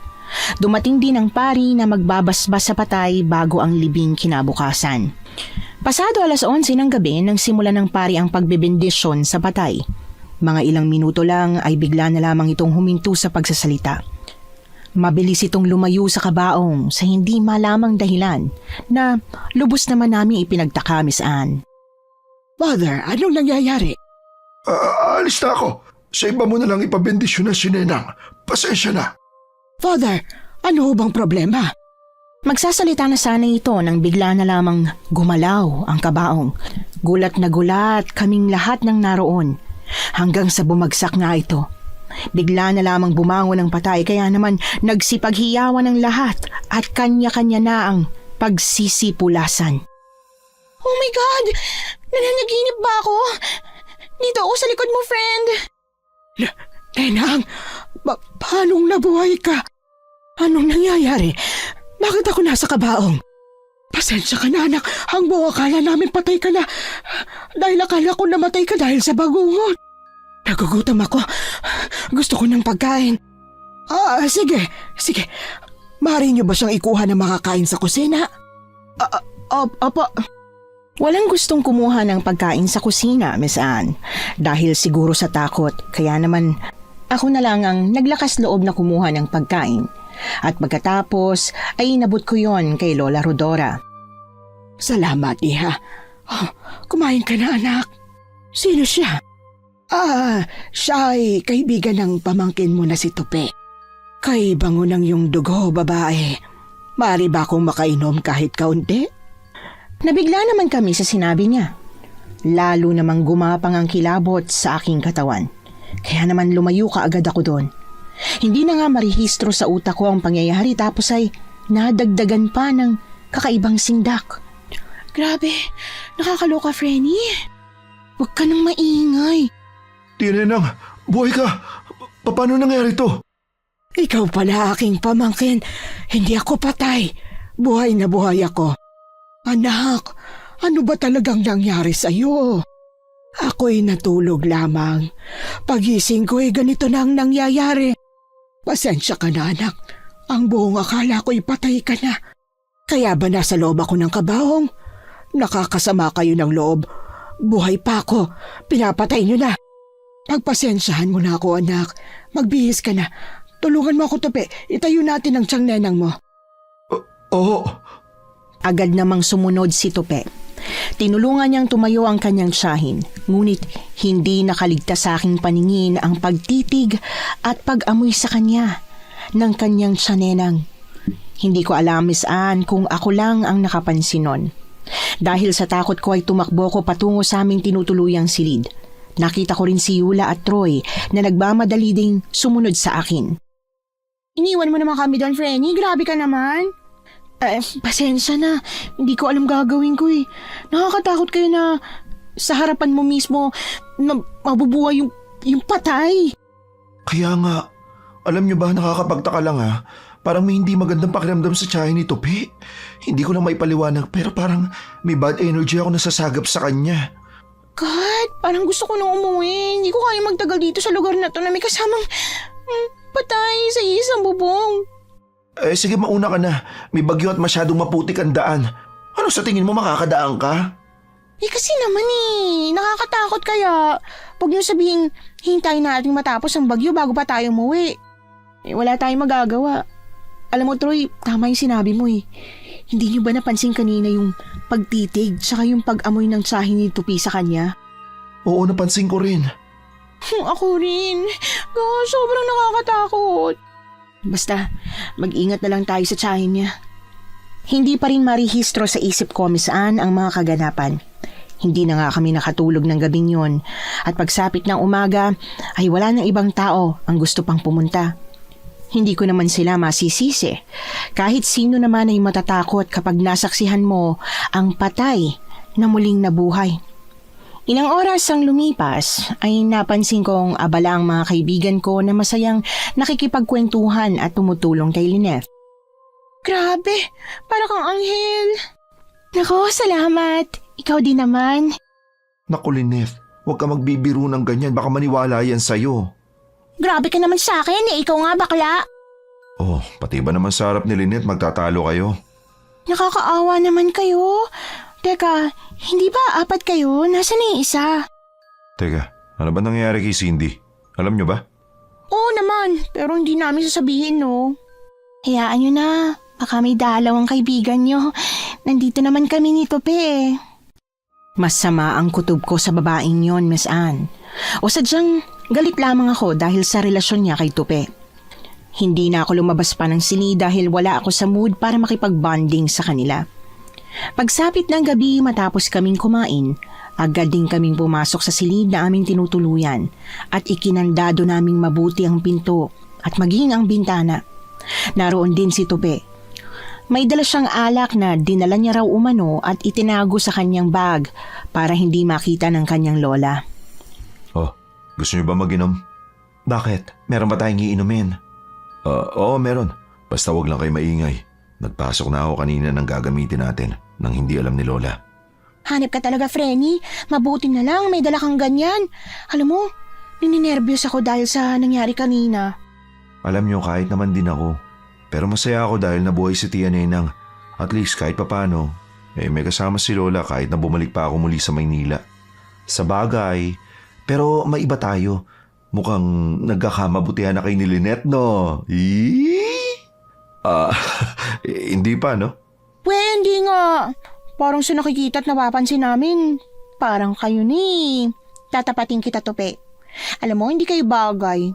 Dumating din ang pari na magbabasbas sa patay bago ang libing kinabukasan. Pasado 11:00 ng gabi nang simula ng pari ang pagbebendisyon sa patay. Mga ilang minuto lang ay bigla na lamang itong huminto sa pagsasalita. Mabilis itong lumayo sa kabaong sa hindi malamang dahilan na lubos naman namin ipinagtaka, Miss Anne. Father, anong nangyayari? Alis na ako. Sa iba mo na lang ipabendisyon na si Nenang. Pasensya na. Father, ano bang problema? Magsasalita na sana ito nang bigla na lamang gumalaw ang kabaong. Gulat na gulat kaming lahat ng naroon hanggang sa bumagsak nga ito. Bigla na lamang bumangon ang patay kaya naman nagsipaghiyawan ng lahat at kanya-kanya na ang pagsisipulasan. Oh my God! Nananaginip ba ako? Dito ako sa likod mo, friend. Nenang, paanong nabuhay ka? Anong nangyayari? Bakit ako nasa kabaong? Pasensya ka na, anak. Ang buong akala namin patay ka na. Dahil akala ko namatay ka dahil sa bagungon. Nagugutom ako. Gusto ko ng pagkain. Sige. Maaari niyo ba siyang ikuha ng makakain sa kusina? Opo. Walang gustong kumuha ng pagkain sa kusina, Miss Anne. Dahil siguro sa takot, kaya naman ako na lang ang naglakas loob na kumuha ng pagkain. At pagkatapos ay inabot ko yon kay Lola Rodora. Salamat, Iha. Kumain ka na, anak. Sino siya? Siya ay kaibigan ng pamangkin mo na si Tupe. Kay bango ng yung dugo, babae. Maaari ba akong makainom kahit kaunti? Nabigla naman kami sa sinabi niya. Lalo namang gumapang ang kilabot sa aking katawan. Kaya naman lumayo ka agad ako doon. Hindi na nga marehistro sa utak ko ang pangyayari tapos ay nadagdagan pa ng kakaibang sindak. Grabe, nakakaloka, Frenny. Huwag ka nang maingay. Nenang, buhay ka. Paano nangyari to? Ikaw pala aking pamangkin. Hindi ako patay. Buhay na buhay ako. Anak, ano ba talagang nangyari sa'yo? Ako'y natulog lamang. Pagising ko ganito na ang nangyayari. Pasensya ka na, anak. Ang buong akala ko'y patay ka na. Kaya ba nasa loob ako ng kabaong? Nakakasama kayo ng loob. Buhay pa ako. Pinapatay niyo na. Pagpasensyahan mo na ako, anak. Magbihis ka na. Tulungan mo ako, Tupe. Itayo natin ang tiyang nenang mo. Oo. Agad namang sumunod si Tupe. Tinulungan niyang tumayo ang kanyang tiyahin, ngunit hindi nakaligtas sa aking paningin ang pagtitig at pag-amoy sa kanya ng kanyang tiyanenang. Hindi ko alam, Miss Anne, kung ako lang ang nakapansin nun. Dahil sa takot ko ay tumakbo ko patungo sa aming tinutuluyang silid. Nakita ko rin si Yula at Troy na nagmamadali ding sumunod sa akin. Iniwan mo naman kami doon, Frenny. Grabe ka naman. Pasensya na. Hindi ko alam gagawin ko eh. Nakakatakot kayo na sa harapan mo mismo na mabubuhay yung patay. Kaya nga, alam niyo ba, nakakapagtaka lang ha. Parang may hindi magandang pakiramdam sa tiyahin ni Tupi. Hindi ko na maipaliwanag pero parang may bad energy ako nasasagap sa kanya. God, parang gusto ko nang umuwi. Hindi ko kaya magtagal dito sa lugar na to na may kasamang patay sa isang bubong. Sige, mauna ka na. May bagyo at masyadong maputik ang daan. Ano sa tingin mo, makakadaan ka? Kasi naman nakakatakot kaya. Huwag niyo sabihin, hintayin natin matapos ang bagyo bago pa tayo umuwi. Wala tayong magagawa. Alam mo, Troy, tama yung sinabi mo eh. Hindi niyo ba napansin kanina yung pagtitig tsaka yung pag-amoy ng tsahin ni Tupi sa kanya? Oo, napansin ko rin. Ako rin. Gosh, sobrang nakakatakot. Basta, mag-ingat na lang tayo sa tiyahin niya. Hindi pa rin marehistro sa isip ko, Miss Anne, ang mga kaganapan. Hindi na nga kami nakatulog ng gabing yon at pagsapit ng umaga ay wala ng ibang tao ang gusto pang pumunta. hindi ko naman sila masisisi. Kahit sino naman ay matatakot kapag nasaksihan mo ang patay na muling nabuhay. Ilang oras ang lumipas ay napansin kong abala ang mga kaibigan ko na masayang nakikipagkwentuhan at tumutulong kay Lynette. Grabe, para kang anghel. Nako, salamat. Ikaw din naman. Naku, Lynette, huwag ka magbibiro ng ganyan. Baka maniwala yan sa'yo. Grabe ka naman sa akin ikaw nga bakla. Oh, pati ba naman sa harap ni Lynette magtatalo kayo? Nakakaawa naman kayo. Teka, hindi ba 4 kayo? Nasaan na yung isa? Teka, ano ba nangyayari kay Cindy? Alam nyo ba? Oo naman, pero hindi namin sasabihin, no? Hayaan nyo na. Baka may dalaw ang kaibigan nyo. Nandito naman kami ni Tope. Masama ang kutob ko sa babaeng yon, Miss Anne. O sadyang galit lamang ako dahil sa relasyon niya kay Tupe. Hindi na ako lumabas pa ng sini dahil wala ako sa mood para makipag-bonding sa kanila. Pagsapit ng gabi matapos kaming kumain, agad din kaming pumasok sa silid na aming tinutuluyan at ikinandado naming mabuti ang pinto at maging ang bintana. Naroon din si Tupe. May dala siyang alak na dinala niya raw umano at itinago sa kanyang bag para hindi makita ng kanyang lola. Oh, gusto nyo ba mag-inom? Bakit? Meron ba tayong iinumin? Oo, meron. Basta wag lang kayo maingay. Nagpasok na ako kanina ng gagamitin natin nang hindi alam ni Lola. Hanep ka talaga, Frenny. Mabuti na lang, may dala kang ganyan. Alam mo, nininervyos ako dahil sa nangyari kanina. Alam nyo, kahit naman din ako. Pero masaya ako dahil nabuhay si Tia Nenang. At least kahit papano, may kasama si Lola kahit na bumalik pa ako muli sa Maynila. Sa bagay, pero may iba tayo. Mukhang nagkakamabutihan na kay ni Lynette, no? Hindi pa, no? Hindi nga. Parang sa nakikita at napapansin namin, parang kayo ni. Tatapatin kita, Tope. Alam mo, hindi kayo bagay.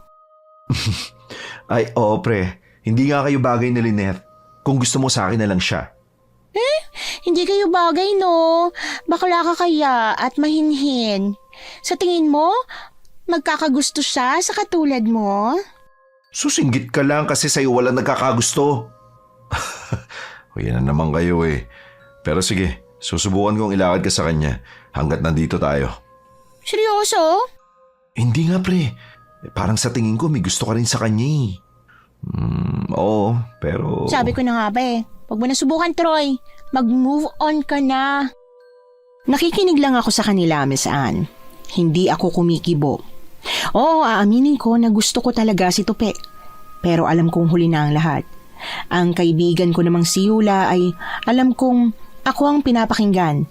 Ay, oo, pre. Hindi nga kayo bagay ni Lynette. Kung gusto mo sa akin na lang siya. Hindi kayo bagay, no? Bakla ka kaya at mahinhin. Sa tingin mo, magkakagusto siya sa katulad mo? Susinggit ka lang kasi sa'yo walang nagkakagusto. O yan na naman kayo eh. Pero sige, susubukan kong ilakad ka sa kanya hanggat nandito tayo. Seryoso? Hindi nga, pre. Parang sa tingin ko may gusto ka rin sa kanya eh. Oo, pero... Sabi ko na nga ba eh. Huwag mo na subukan, Troy. Mag-move on ka na. Nakikinig lang ako sa kanila, Miss Anne. Hindi ako kumikibo. Oo, aaminin ko na gusto ko talaga si Tupe. Pero alam kong huli na ang lahat. Ang kaibigan ko namang si Yula ay alam kong ako ang pinapakinggan.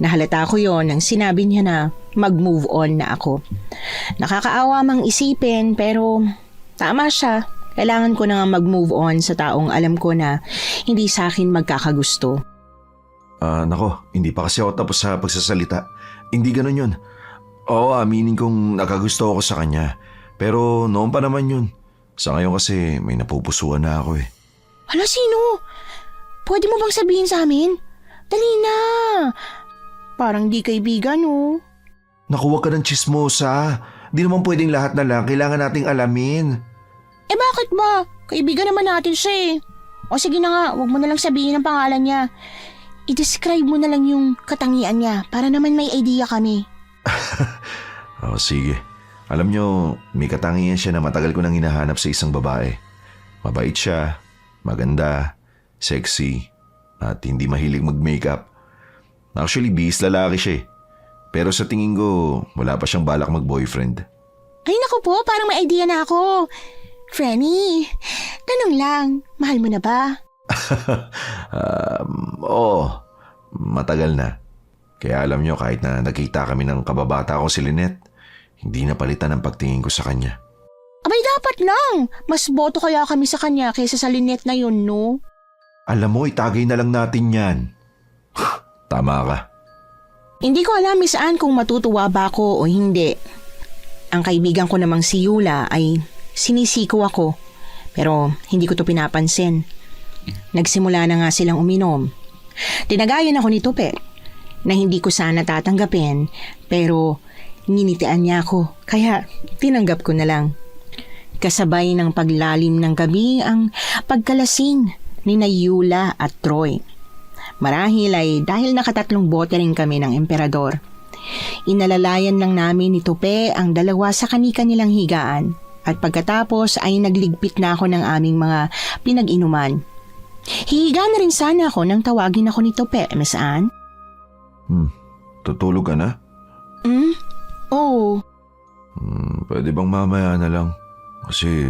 Nahalata ko yon nang sinabi niya na mag-move on na ako. Nakakaawa mang isipin pero tama siya. Kailangan ko na nga mag-move on sa taong alam ko na hindi sa akin magkakagusto. Nako, hindi pa kasi ako tapos sa pagsasalita. Hindi ganun yun. Oo, aminin kong nakagusto ako sa kanya. Pero noon pa naman yun. Sa ngayon kasi may napupusuan na ako eh. Hala, sino? Pwede mo bang sabihin sa amin? Dali na. Parang di kaibigan, oh. Naku, huwag ka ng chismosa. Di naman pwedeng lahat na lang. Kailangan nating alamin. Bakit ba? Kaibigan naman natin siya eh. O sige na nga, huwag mo na lang sabihin ang pangalan niya. I-describe mo na lang yung katangian niya para naman may idea kami. Sige. Alam nyo, may katangian siya na matagal ko nang hinahanap sa isang babae. Mabait siya, maganda, sexy, at hindi mahilig mag-makeup. Actually, bihis lalaki siya eh. Pero sa tingin ko, wala pa siyang balak mag-boyfriend. Ay naku po, parang may idea na ako. Frenny, tanong lang, mahal mo na ba? Oo, matagal na. Kaya alam nyo, kahit na nagkita kami ng kababata ko si Lynette, hindi napalitan ang pagtingin ko sa kanya. Abay dapat lang, mas boto kaya kami sa kanya kaysa sa Lynette na yun, no? Alam mo, itagay na lang natin yan. Tama ka. Hindi ko alam, Miss Anne, kung matutuwa ba ako o hindi. Ang kaibigan ko namang si Yula ay sinisiko ako, pero hindi ko to pinapansin. Nagsimula na nga silang uminom. Tinagayan ako ni Tupe na hindi ko sana tatanggapin, pero nginitian niya ako, kaya tinanggap ko na lang. Kasabay ng paglalim ng gabi ang pagkalasing ni Yula at Troy. Marahil ay dahil nakatatlong bote rin kami ng emperador. Inalalayan lang namin ni Tupe ang dalawa sa kani-kanilang higaan at pagkatapos ay nagligpit na ako ng aming mga pinag-inuman. Hihiga na rin sana ako nang tawagin ako ni Tupe, Miss Anne. Tutulog ka na? Oo. Pwede bang mamaya na lang? Kasi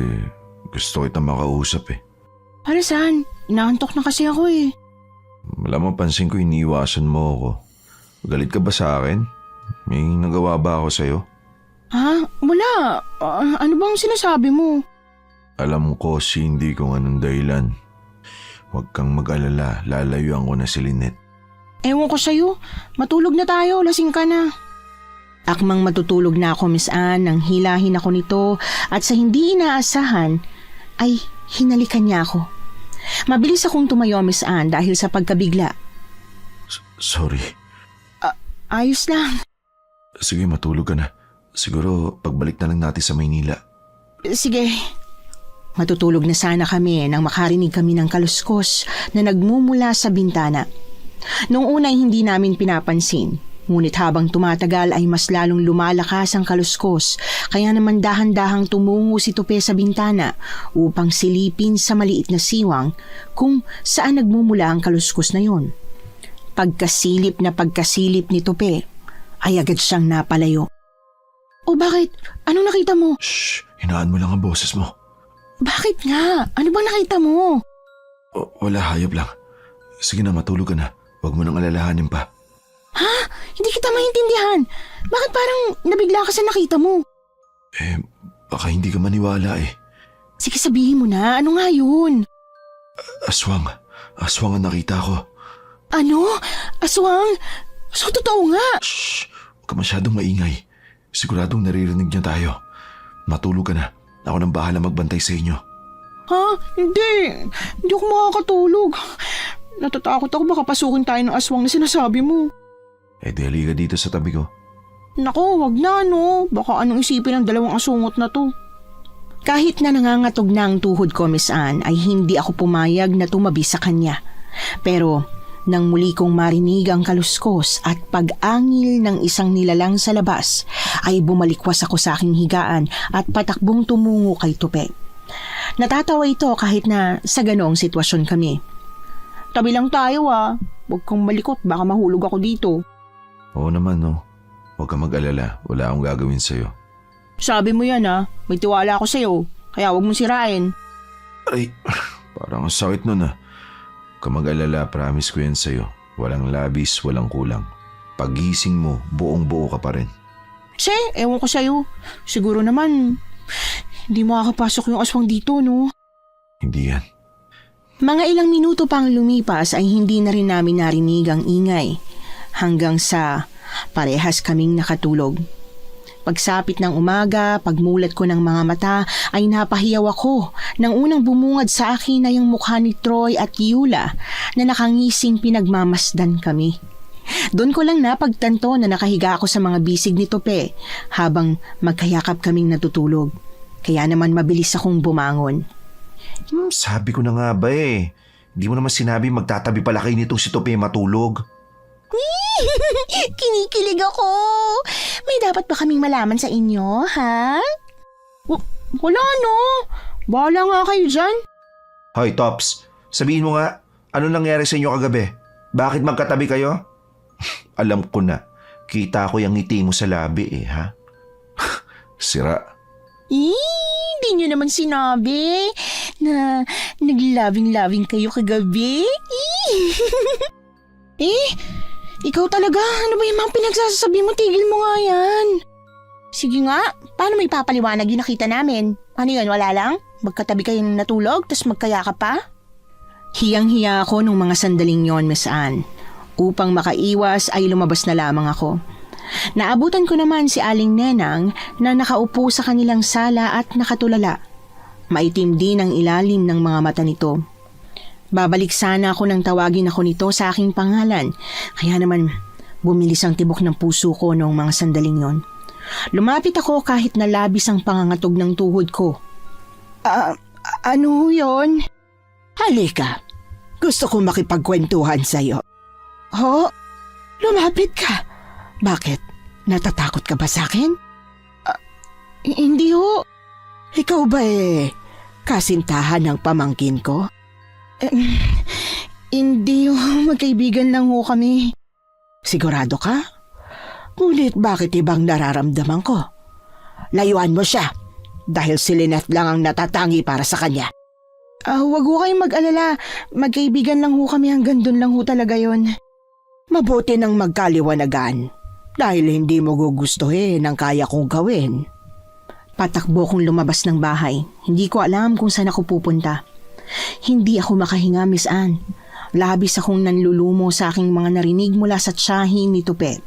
gusto kita makausap eh. Para saan? Inaantok na kasi ako eh. Alam mo, pansin ko iniiwasan mo ako. Galit ka ba sa akin? May nagawa ba ako sa'yo? Ha? Wala. Ano bang sinasabi mo? Alam ko hindi kung anong dahilan. Huwag kang mag-alala, lalayuan ko na si Lynette. Ewan ko sa'yo. Matulog na tayo. Lasing ka na. Akmang matutulog na ako, Miss Anne, nang hilahin ako nito at sa hindi inaasahan ay hinalikan niya ako. Mabilis akong tumayo, Miss Anne, dahil sa pagkabigla. Sorry. Ayos lang. Sige, matulog ka na. Siguro pagbalik na lang natin sa Maynila. Sige. Matutulog na sana kami nang makarinig kami ng kaluskos na nagmumula sa bintana. Noong una ay hindi namin pinapansin. Ngunit habang tumatagal ay mas lalong lumalakas ang kaluskos, kaya naman dahan-dahang tumungo si Tupe sa bintana upang silipin sa maliit na siwang kung saan nagmumula ang kaluskos na yon. Pagkasilip ni Tupe ay agad siyang napalayo. O bakit? Anong nakita mo? Shh! Hinaan mo lang ang boses mo. Bakit nga? Ano bang nakita mo? Wala, hayop lang. Sige na, matulog ka na. Huwag mo nang alalahanin pa. Ha? Hindi kita maintindihan. Bakit parang nabigla ka sa nakita mo? Baka hindi ka maniwala eh. Sige, sabihin mo na. Ano nga yun? Aswang. Aswang ang nakita ko. Ano? Aswang? So, totoo nga. Shh! Huwag ka masyadong maingay. Siguradong naririnig niya tayo. Matulog ka na. Ako nang bahala magbantay sa inyo. Ha? Hindi. Hindi ako makakatulog. Natatakot ako baka pasukin tayo ng aswang na sinasabi mo. Dali ka dito sa tabi ko. Naku, wag na no. Baka anong isipin ng dalawang asungot na to. Kahit na nangangatog na ang tuhod ko, Miss Anne, ay hindi ako pumayag na tumabi sa kanya. Pero nang muli kong marinig ang kaluskos at pag-angil ng isang nilalang sa labas, ay bumalikwas ako sa aking higaan at patakbong tumungo kay Tupe. Natatawa ito kahit na sa ganoong sitwasyon kami. Tabi lang tayo Huwag kang malikot, baka mahulog ako dito. Oo naman, no. Huwag kang mag-alala. Wala akong gagawin sa'yo. Sabi mo yan May tiwala ako sa'yo. Kaya huwag mong sirain. Ay, parang ang sakit nun ah. Huwag kang mag-alala, promise ko yan sa'yo. Walang labis, walang kulang. Pagising mo, buong-buo ka pa rin. Ewan ko sa'yo. Siguro naman, hindi makakapasok yung aswang dito, no? Hindi yan. Mga ilang minuto pang lumipas ay hindi na rin namin narinig ang ingay hanggang sa parehas kaming nakatulog. Pagsapit ng umaga, pagmulat ko ng mga mata ay napahiyaw ako nang unang bumungad sa akin ay ang mukha ni Troy at Yula na nakangising pinagmamasdan kami. Doon ko lang napagtanto na nakahiga ako sa mga bisig ni Tupe habang magkayakap kaming natutulog. Kaya naman mabilis akong bumangon. Sabi ko na nga ba eh. Hindi mo naman sinabi magtatabi pala kayo nitong si Tupe matulog. Kinikilig ako. May dapat ba kaming malaman sa inyo, ha? Wala, no? Bahala nga kayo dyan. Hoy, Tops. Sabihin mo nga, ano nangyari sa inyo kagabi? Bakit magkatabi kayo? Alam ko na. Kita ko yung ngiti mo sa labi eh, ha? Sira. Hindi nyo naman sinabi na nag-loving-loving kayo kagabi. Ikaw talaga. Ano ba yung mga pinagsasabi mo? Tigil mo nga yan. Sige nga, paano may papaliwanag yung nakita namin? Ano yun, wala lang? Magkatabi kayong natulog, tas magkayakap pa? Hiyang-hiya ako nung mga sandaling yon, Miss Anne. Upang makaiwas ay lumabas na lamang ako. Naabutan ko naman si Aling Nenang na nakaupo sa kanilang sala at nakatulala. Maitim din ang ilalim ng mga mata nito. Babalik sana ako nang tawagin ako nito sa aking pangalan, kaya naman bumilis ang tibok ng puso ko noong mga sandaling yon. Lumapit ako kahit na labis ang pangangatog ng tuhod ko. Ano yun? Halika. Gusto kong makipagkwentuhan sa'yo. Ho? Lumapit ka. Bakit? Natatakot ka ba sa akin? Hindi ho. Ikaw ba kasintahan ng pamangkin ko? Hindi ho. Magkaibigan lang ho kami. Sigurado ka? Ngunit bakit ibang nararamdaman ko? Layuan mo siya. Dahil si Lynette lang ang natatangi para sa kanya. Huwag ho kayong mag-alala. Magkaibigan lang ho kami, hanggang dun lang ho talaga yon. Mabuti nang magkaliwanagan. Dahil hindi mo gugustuhin ang kaya kong gawin. Patakbo kong lumabas ng bahay. Hindi ko alam kung saan ako pupunta. Hindi ako makahinga, Miss Anne. Labis akong nanlulumo sa aking mga narinig mula sa tiyahin ni Tupe.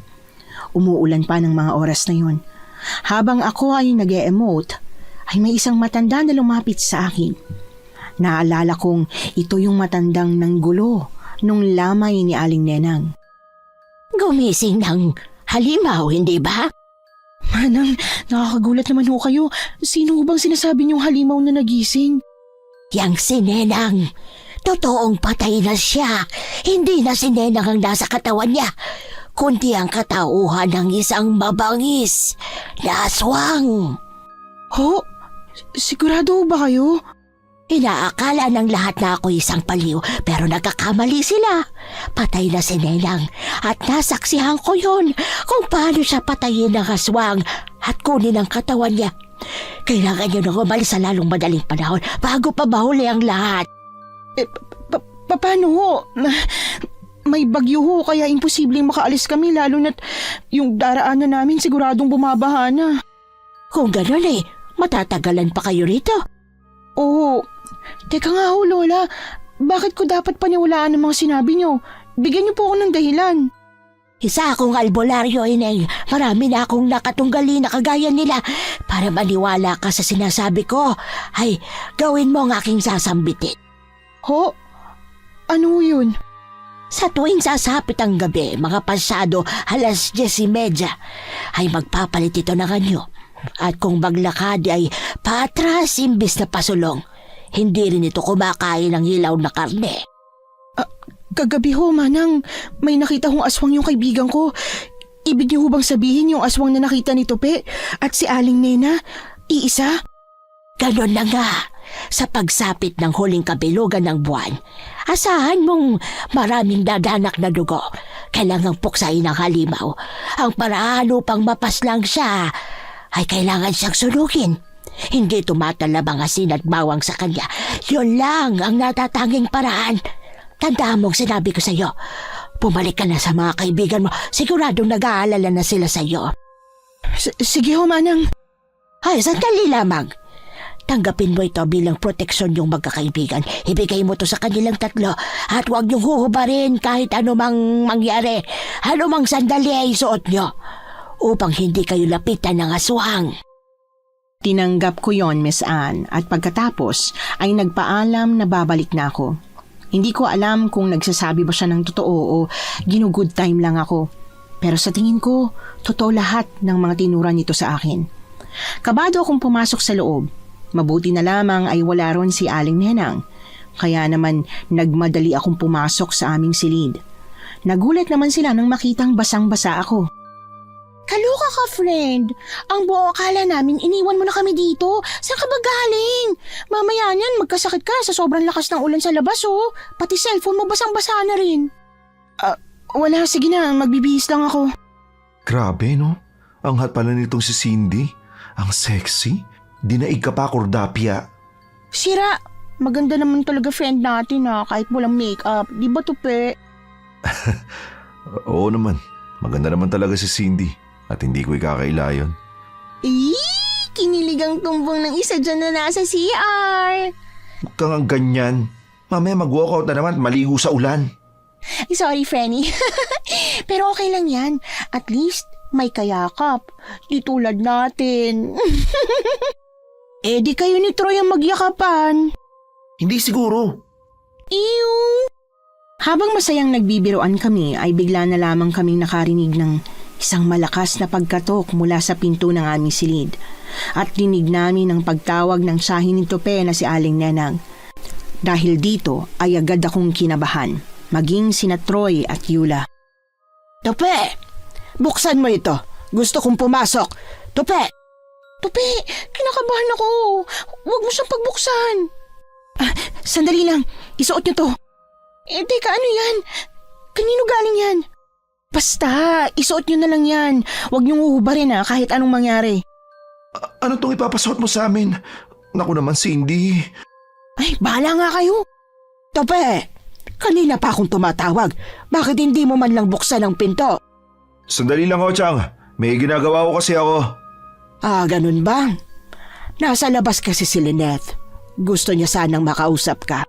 Umuulan pa ng mga oras na yon. Habang ako ay nag-e-emote, ay may isang matanda na lumapit sa akin. Naalala kong ito yung matandang nanggulo nung lamay ni Aling Nenang. Gumising ng halimaw, hindi ba? Manang, nakakagulat naman ho kayo. Sino ho bang sinasabi niyong halimaw na nagising? Yang si Nenang. Totoong patay na siya. Hindi na si Nenang ang nasa katawan niya, kundi ang katauhan ng isang mabangis na aswang. Ho? Sigurado ho ba kayo? Inaakala ng lahat na ako isang paliw, pero nagkakamali sila. Patay na si Nenang at nasaksihan ko yon kung paano siya patayin ng aswang at kunin ang katawan niya. Kailangan niyo nang umalis sa lalong madaling panahon bago pa mahuli ang lahat. Paano ho? May bagyo ho, kaya imposibleng makaalis kami, lalo na't yung daraanan namin siguradong bumabaha na. Kung gano'n matatagalan pa kayo rito. Oo. Teka nga ho, Lola. Bakit ko dapat paniwalaan ang mga sinabi niyo? Bigyan niyo po ako ng dahilan. Isa akong albularyo, Ineng. Marami na akong nakatunggali na kagaya nila. Para maniwala ka sa sinasabi ko, ay gawin mo ang aking sasambitin. Ho? Ano yun? Sa tuwing sasapit ang gabi, mga pasado 10:30, ay magpapalit ito ng anyo. At kung maglakad ay patras imbis na pasulong. Hindi rin ito kumakain ng hilaw na karne. Kagabi ho, Manang, may nakita hong aswang yung kaibigan ko. Ibig niyo ho bang sabihin yung aswang na nakita ni Tope at si Aling Nena, iisa? Ganon na nga. Sa pagsapit ng huling kabilugan ng buwan, asahan mong maraming dadanak na dugo. Kailangang puksain ang halimaw. Ang paraan upang mapaslang siya ay kailangan siyang sunugin. Hindi tumatalab ang asin at bawang sa kanya. Yun lang ang natatanging paraan. Tandaan mong sinabi ko sa iyo. Bumalik ka na sa mga kaibigan mo. Siguradong nag-aalala na sila sa iyo. Sige ho, Manang. Ay, sandali lamang. Tanggapin mo ito bilang proteksyon yung magkakaibigan. Ibigay mo to sa kanilang tatlo at huwag niyong huhubarin kahit anumang mangyari. Anumang sandali ay isuot niyo upang hindi kayo lapitan ng aswang. Tinanggap ko yon, Miss Anne, at pagkatapos ay nagpaalam na babalik na ako. Hindi ko alam kung nagsasabi ba siya ng totoo o ginugood time lang ako. Pero sa tingin ko, totoo lahat ng mga tinura nito sa akin. Kabado akong pumasok sa loob. Mabuti na lamang ay wala ron si Aling Nenang. Kaya naman nagmadali akong pumasok sa aming silid. Nagulat naman sila nang makitang basang-basa ako. Kaloka ka, friend. Ang buo akala namin iniwan mo na kami dito. Saan ka ba galing? Mamaya niyan magkasakit ka sa sobrang lakas ng ulan sa labas, oh. Pati cellphone mo basang-basa na rin. Wala, sige na. Magbibihis lang ako. Grabe, no? Ang hot pala nitong si Cindy. Ang sexy. Dinaig ka pa, Cordapia. Sira. Maganda naman talaga friend natin, kahit walang makeup. Di ba, Tupe? Oo naman. Maganda naman talaga si Cindy. At hindi ko ikakaila yun. Kinilig ang tumbong ng isa dyan na nasa CR. Huwag kang ang ganyan. Mamaya mag-walkout na naman at maligo sa ulan. Sorry, Frenny. Pero okay lang yan. At least, may kayakap. Di tulad natin. Di kayo ni Troy ang magyakapan. Hindi siguro. Ew! Habang masayang nagbibiroan kami ay bigla na lamang kaming nakarinig ng Isang malakas na pagkatok mula sa pinto ng aming silid at dinig namin ang pagtawag ng tiyahin ni Tope na si Aling Nenang. Dahil dito ay agad akong kinabahan, maging sina Troy at Yula. Tope! Buksan mo ito. Gusto kong pumasok. Tope! Tupi, kinakabahan ako. Huwag mo siyang pagbuksan. Sandali lang, isuot niyo to. Teka, ano yan? Kanino galing yan? Basta, isuot niyo na lang yan. Huwag niyong uhubarin kahit anong mangyari. Ano tong ipapasuot mo sa amin? Naku naman, Cindy. Ay, bahala nga kayo. Tope! Kanina pa akong tumatawag. Bakit hindi mo man lang buksan ang pinto? Sandali lang, Chang. May ginagawa ko kasi ako. Ganun ba? Nasa labas kasi si Lynette. Gusto niya sanang makausap ka.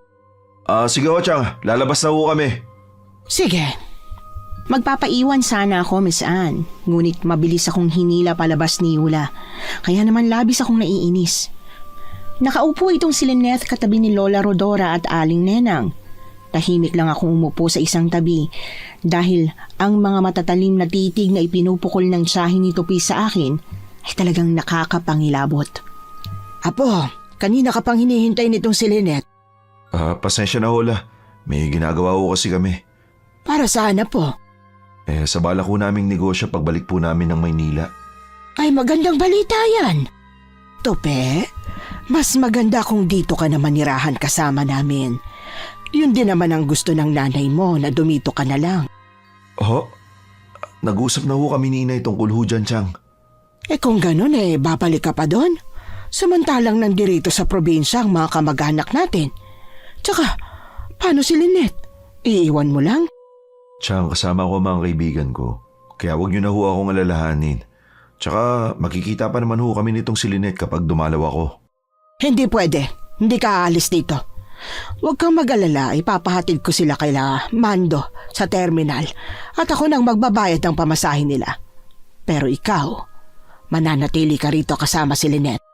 Sige, Chang. Lalabas na ho kami. Sige. Magpapaiwan sana ako, Miss Anne. Ngunit mabilis akong hinila palabas ni Yula. Kaya naman labis akong naiinis. Nakaupo itong si Lynette katabi ni Lola Rodora at Aling Nenang. Tahimik lang akong umupo sa isang tabi dahil ang mga matatalim na titig na ipinupukol ng tiyahin ni Tupi sa akin ay talagang nakakapangilabot. Apo, kanina ka pang hinihintay nitong si Lynette. Pasensya na, Hola. May ginagawa ko kasi kami. Para saan na po? Sa balak ko naming negosyo pagbalik po namin ng Maynila. Ay, magandang balita yan. Tope, mas maganda kung dito ka naman nirahan kasama namin. Yun din naman ang gusto ng nanay mo na dumito ka na lang. Nag-usap na ho kami ni Inay tungkol ho dyan, Chang. Kung ganun babalik ka pa doon. Samantalang nandirito sa probinsya ang mga kamag-anak natin. Tsaka, paano si Lynette? Iiwan mo lang? Chang, kasama ko ang mga kaibigan ko. Kaya huwag niyo na ho akong alalahanin. Tsaka makikita pa naman ho kami nitong si Lynette kapag dumalaw ako. Hindi pwede. Hindi ka aalis dito. Huwag kang mag-alala. Ipapahatid ko sila kay Mando sa terminal. At ako nang magbabayad ng pamasahin nila. Pero ikaw, mananatili ka rito kasama si Lynette.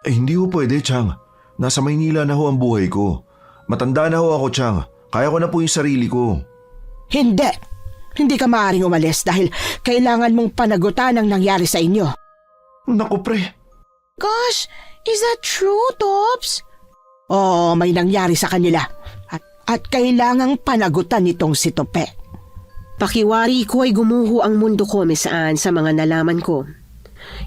Hindi ho pwede, Chang. Nasa Maynila na ho ang buhay ko. Matanda na ho ako, Chang. Kaya ko na po yung sarili ko. Hindi. Hindi ka maaaring umalis dahil kailangan mong panagutan ang nangyari sa inyo. Naku, pre. Gosh, is that true, Tops? Oo, may nangyari sa kanila. At kailangang panagutan nitong si Tope. Pakiwari ko ay gumuho ang mundo ko, Miss Anne, sa mga nalaman ko.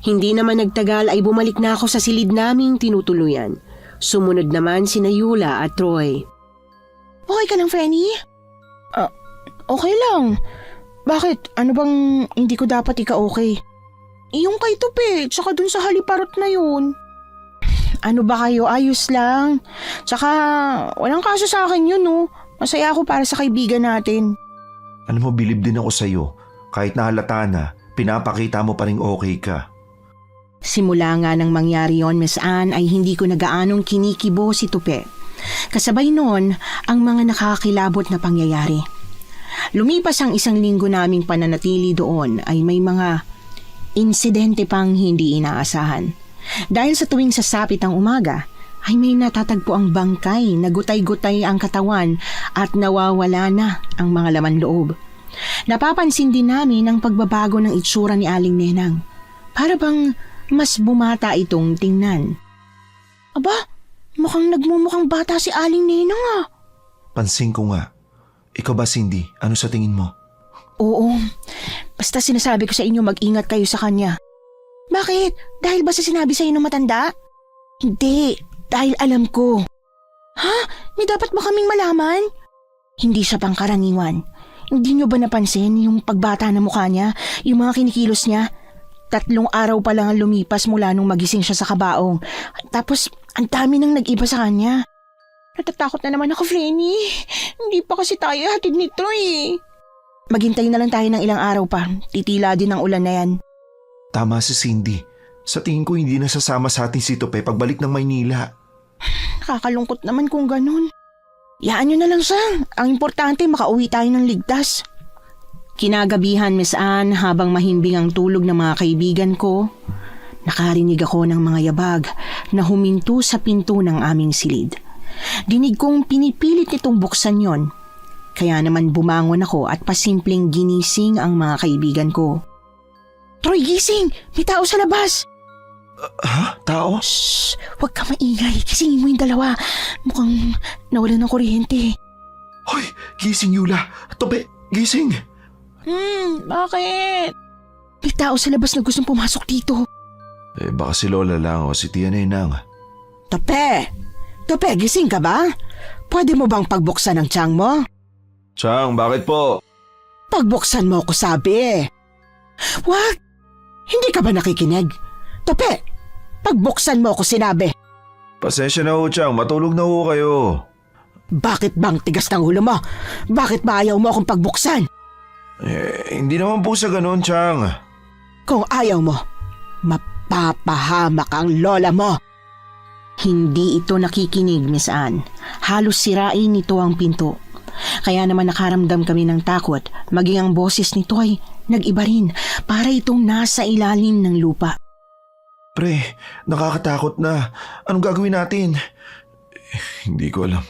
Hindi naman nagtagal ay bumalik na ako sa silid naming tinutuluyan. Sumunod naman sina Yula at Troy. Okay ka lang, Frenny? Okay lang. Bakit? Ano bang hindi ko dapat ika-okay? Yung kay Tupi, tsaka dun sa haliparot na yun. Ano ba kayo? Ayos lang. Tsaka, walang kaso sa akin yun, no? Masaya ako para sa kaibigan natin. Alam mo, bilib din ako sa'yo. Kahit nahalata na, pinapakita mo pa rin okay ka. Simula nga nang mangyari yon, Miss Anne, ay hindi ko nagaanong kinikibo si Tupe. Kasabay noon ang mga nakakilabot na pangyayari. Lumipas ang 1 linggo naming pananatili doon ay may mga insidente pang hindi inaasahan. Dahil sa tuwing sasapit ang umaga, ay may natatagpo ang bangkay na gutay-gutay ang katawan at nawawala na ang mga laman loob. Napapansin din namin ang pagbabago ng itsura ni Aling Nenang. Para bang mas bumata itong tingnan. Aba, mukhang nagmumukhang bata si Aling Nenang Pansin ko nga. Ikaw ba, Cindy? Ano sa tingin mo? Oo, basta sinasabi ko sa inyo mag-ingat kayo sa kanya. Bakit? Dahil ba sa sinabi sa inyo ng matanda? Hindi, dahil alam ko. Ha? May dapat ba kaming malaman? Hindi siya pangkaraniwan. Hindi niyo ba napansin yung pagbata ng mukha niya, yung mga kinikilos niya? 3 araw pa lang ang lumipas mula nung magising siya sa kabaong. Tapos, ang dami nang nag-iba sa kanya. Natatakot na naman ako, Frenny. Hindi pa kasi tayo hatid ni Troy. Maghintay na lang tayo ng ilang araw pa. Titila din ang ulan na yan. Tama si Cindy. Sa tingin ko hindi na sasama sa atin si Tope pagbalik ng Maynila. Nakakalungkot naman kung ganun. Yaan nyo na lang siya. Ang importante makauwi tayo ng ligtas. Kinagabihan, Miss Anne, habang mahimbing ang tulog ng mga kaibigan ko, nakarinig ako ng mga yabag na huminto sa pinto ng aming silid. Dinig kong pinipilit nitong buksan yon. Kaya naman bumangon ako at pasimpleng ginising ang mga kaibigan ko. Troy, gising! May tao sa labas! Ha? Tao? Shh! Huwag ka maingay. Gisingin mo yung dalawa. Mukhang nawalan ng kuryente. Hoy, gising Yula. Tope, gising. Bakit? May tao sa labas na gustong pumasok dito. Baka si Lola lang o si Tia Nenang. Tope! Tope, gising ka ba? Pwede mo bang pagbuksan ang tiyang mo? Chang, bakit po? Pagbuksan mo ko sabi. Wag! Hindi ka ba nakikinig? Tope! Pagbuksan mo ko sinabi. Pasensya na ho, Chang. Matulog na ho kayo. Bakit bang tigas ng ulo mo? Bakit ba ayaw mo akong pagbuksan? Hindi naman po sa ganun, Chang. Kung ayaw mo, mapapahamak ang lola mo. Hindi ito nakikinig, Miss Anne. Halos sirain nito ang pinto. Kaya naman nakaramdam kami ng takot, maging ang boses nito ay nag-iba rin, para itong nasa ilalim ng lupa. Pre, nakakatakot na. Anong gagawin natin? Hindi ko alam.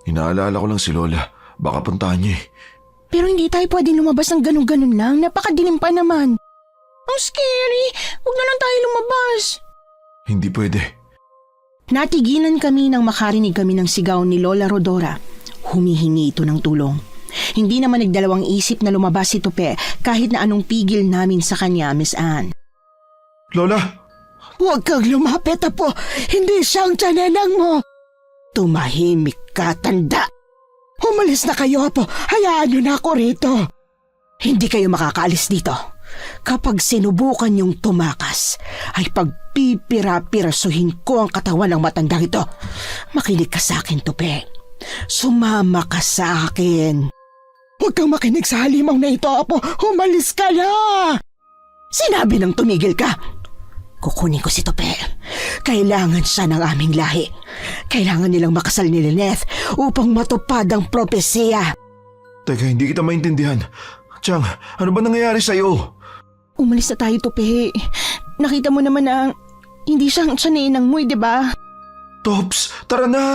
Inaalala ko lang si Lola. Baka puntahan niya eh. Pero hindi tayo pwedeng lumabas ng ganun-ganun lang. Napakadilim pa naman. Ang scary. Huwag na lang tayo lumabas. Hindi pwede. Natigilan kami nang makarinig kami ng sigaw ni Lola Rodora. Humihingi ito ng tulong. Hindi naman nagdalawang isip na lumabas si Tupe kahit na anong pigil namin sa kanya, Miss Anne. Lola! Huwag kang lumapit, Apo. Hindi siya ang tiyanenang mo. Tumahimik ka, tanda. Umalis na kayo, Apo. Hayaan niyo na ako rito. Hindi kayo makakaalis dito. Kapag sinubukan niyong tumakas, ay pagpipira-pirasuhin ko ang katawan ng matandang ito. Makinig ka sa akin, Tupe. Sumama ka sa akin. Huwag kang makinig sa halimaw na ito, Apo. Umalis ka na! Sinabi nang tumigil ka. Kukunin ko si Tope. Kailangan siya ng aming lahi. Kailangan nilang makasal ni Lynette upang matupad ang propesya. Teka, hindi kita maintindihan. Chang, ano ba nangyayari sa'yo? Umalis na tayo, Tupe. Nakita mo naman na hindi siya ang tiyanenang mo, di ba? Tops, tara na!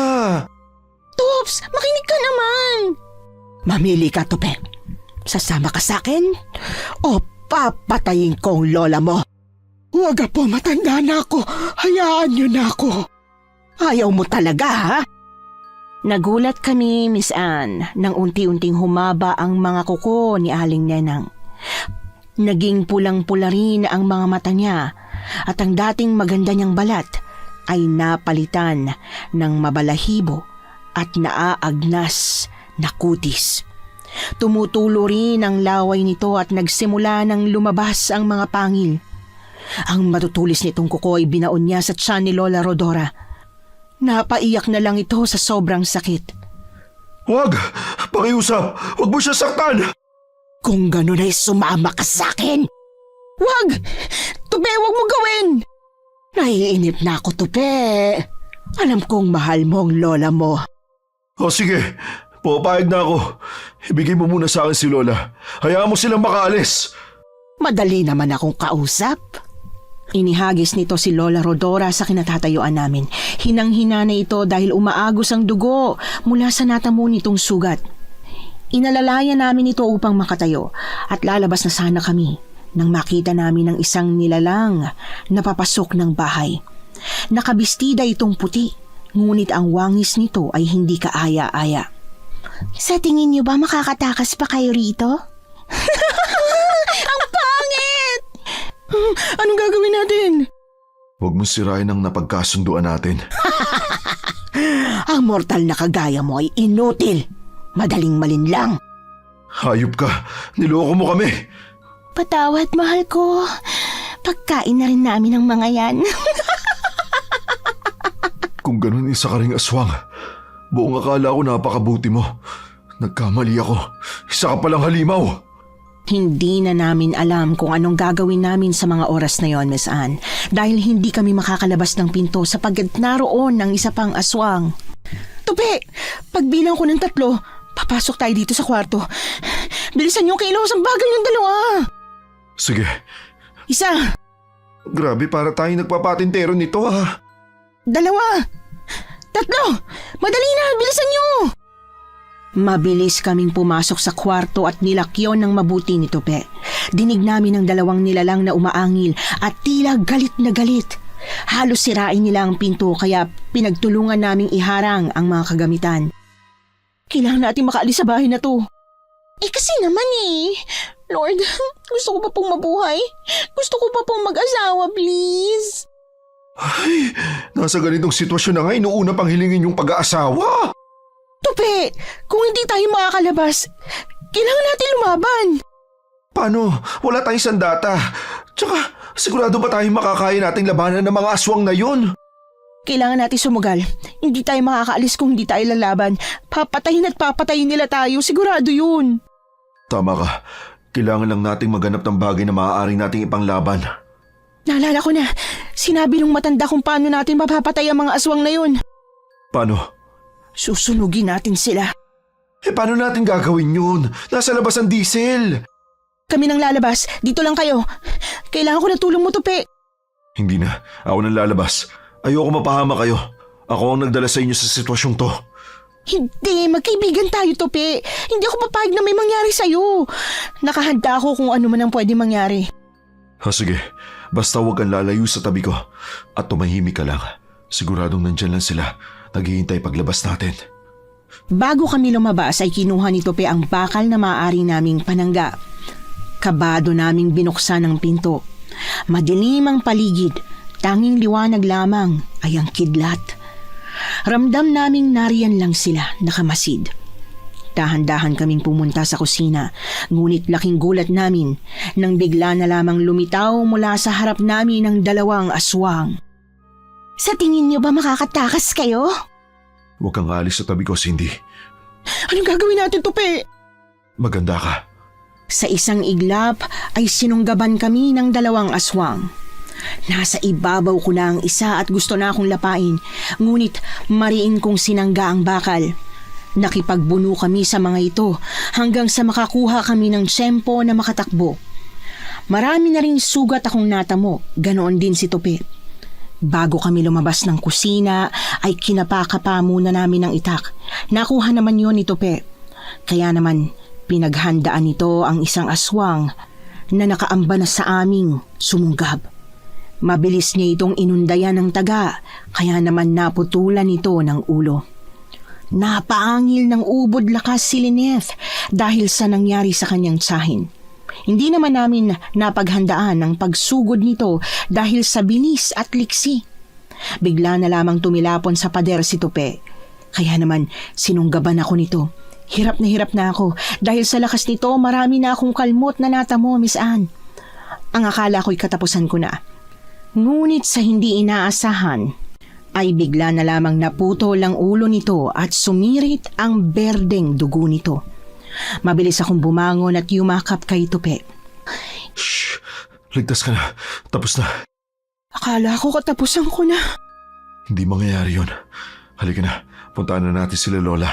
Tops, makinig ka naman. Mamili ka, Tope. Sasama ka sa akin o papatayin ko ang lola mo. Huwag po, matanda na ako. Hayaan niyo na ako. Ayaw mo talaga, ha? Nagulat kami, Miss Anne, nang unti-unting humaba ang mga kuko ni Aling Nenang. Naging pulang-pula rin ang mga mata niya at ang dating maganda niyang balat ay napalitan ng mabalahibo at naaagnas na kutis. Tumutulo rin ang laway nito at nagsimula ng lumabas ang mga pangil. Ang matutulis nitong kuko ay binaon niya sa tiyan ni Lola Rodora. Napaiyak na lang ito sa sobrang sakit. Huwag! Pakiusap! Huwag mo siya saktan! Kung gano'n ay sumama ka sa akin. Wag! Tupe, wag mo gawin! Naiinip na ako, Tupe. Alam kong mahal mo ang lola mo. O sige, pupayag na ako. Ibigay mo muna sa akin si Lola. Hayaan mo silang makaalis. Madali naman akong kausap. Inihagis nito si Lola Rodora sa kinatatayuan namin. Hinang-hina na ito dahil umaagos ang dugo mula sa natamo nitong sugat. Inalalayan namin ito upang makatayo at lalabas na sana kami nang makita namin ang isang nilalang na papasok ng bahay. Nakabistida itong puti, ngunit ang wangis nito ay hindi kaaya-aya. Sa tingin niyo ba makakatakas pa kayo rito? Ang pangit! Anong gagawin natin? Huwag mo sirain ang napagkasunduan natin. Ang mortal na kagaya mo ay inutil. Madaling malinlang. Hayop ka! Niloko mo kami! Patawad, mahal ko. Pagkain na rin namin ang mga yan. Kung ganun isa ka ring aswang, buong akala ko napakabuti mo. Nagkamali ako. Isa ka palang halimaw. Hindi na namin alam kung anong gagawin namin sa mga oras na yon, Miss Anne, dahil hindi kami makakalabas ng pinto sapagkat naroon ng isa pang aswang. Tupe, pagbilang ko ng 3, papasok tayo dito sa kwarto. Bilisan niyo kilos ang bagal ng 2. Sige. 1, Grabe, para tayo nagpapatintero nito 2, 3. Madali na, bilisan niyo. Mabilis kaming pumasok sa kwarto at nilakyon ng mabuti ni Tope. Dinig namin ang dalawang nilalang na umaangil at tila galit na galit. Halos sirain nila ang pinto kaya pinagtulungan naming iharang ang mga kagamitan. Kailangan natin makaalis sa bahay na to. Kasi naman Lord, gusto ko pa pong mabuhay. Gusto ko pa pong mag-asawa, please. Ay, nasa ganitong sitwasyon na nga, inuuna pang hilingin yung pag-aasawa. Tupe, kung hindi tayo makakalabas, kailangan natin lumaban. Paano? Wala tayong sandata. Tsaka, sigurado ba tayong makakaya nating labanan ng mga aswang na yun? Kailangan natin sumugal. Hindi tayo makakaalis kung hindi tayo lalaban. Papatayin at papatayin nila tayo, sigurado yun. Tama ka. Kailangan lang nating maghanap ng bagay na maaaring nating ipanglaban. Naalala ko na, sinabi nung matanda kung paano natin mapapatay ang mga aswang na yun. Paano? Susunugin natin sila. Paano natin gagawin yun? Nasa labas ang diesel. Kami nang lalabas, dito lang kayo. Kailangan ko na tulong mo, Tupe. Hindi na. Ako nang lalabas. Ayoko mapahama kayo. Ako ang nagdala sa inyo sa sitwasyong to. Hindi, magkaibigan tayo, Tupe. Hindi ako papayag na may mangyari sa'yo. Nakahanda ako kung ano man ang pwede mangyari. Sige. Basta huwag kang lalayo sa tabi ko. At tumahimik ka lang. Siguradong nandyan lang sila. Naghihintay paglabas natin. Bago kami lumabas ay kinuha ni Tope ang bakal na maaari naming panangga. Kabado naming binuksan ang pinto. Madilim ang paligid, tanging liwanag lamang ay ang kidlat. Ramdam naming nariyan lang sila, nakamasid. Dahan-dahan kaming pumunta sa kusina, ngunit laking gulat namin nang bigla na lamang lumitaw mula sa harap namin ang dalawang aswang. Sa tingin niyo ba makakatakas kayo? Huwag kang alis sa tabi ko, Cindy. Anong gagawin natin, Tupe? Maganda ka. Sa isang iglap ay sinunggaban kami ng dalawang aswang. Nasa ibabaw ko na ang isa at gusto na akong lapain, ngunit mariin kong sinangga ang bakal. Nakipagbuno kami sa mga ito hanggang sa makakuha kami ng tiyempo na makatakbo. Marami na rin sugat akong natamo, ganoon din si Tope. Bago kami lumabas ng kusina ay kinapakapa muna namin ng itak. Nakuha naman yon ni Tope. Kaya naman pinaghandaan nito ang isang aswang na nakaamba na sa aming sumunggab. Mabilis niya itong inundayan ng taga, kaya naman naputulan ito ng ulo. Napaangil ng ubod lakas si Lynette dahil sa nangyari sa kanyang tiyahin. Hindi naman namin napaghandaan ang pagsugod nito dahil sa bilis at liksi. Bigla na lamang tumilapon sa pader si Tope. Kaya naman sinunggaban ako nito. Hirap na ako dahil sa lakas nito marami na akong kalmot na natamo, Miss Anne. Ang akala ko'y katapusan ko na. Ngunit sa hindi inaasahan ay bigla na lamang naputol ang ulo nito at sumirit ang berdeng dugo nito. Mabilis akong bumangon at yumakap kay Tope. Shh! Ligtas ka na. Tapos na. Akala ko katapusan ko na. Hindi mangyayari yun. Halika na. Puntaan na natin sila Lola.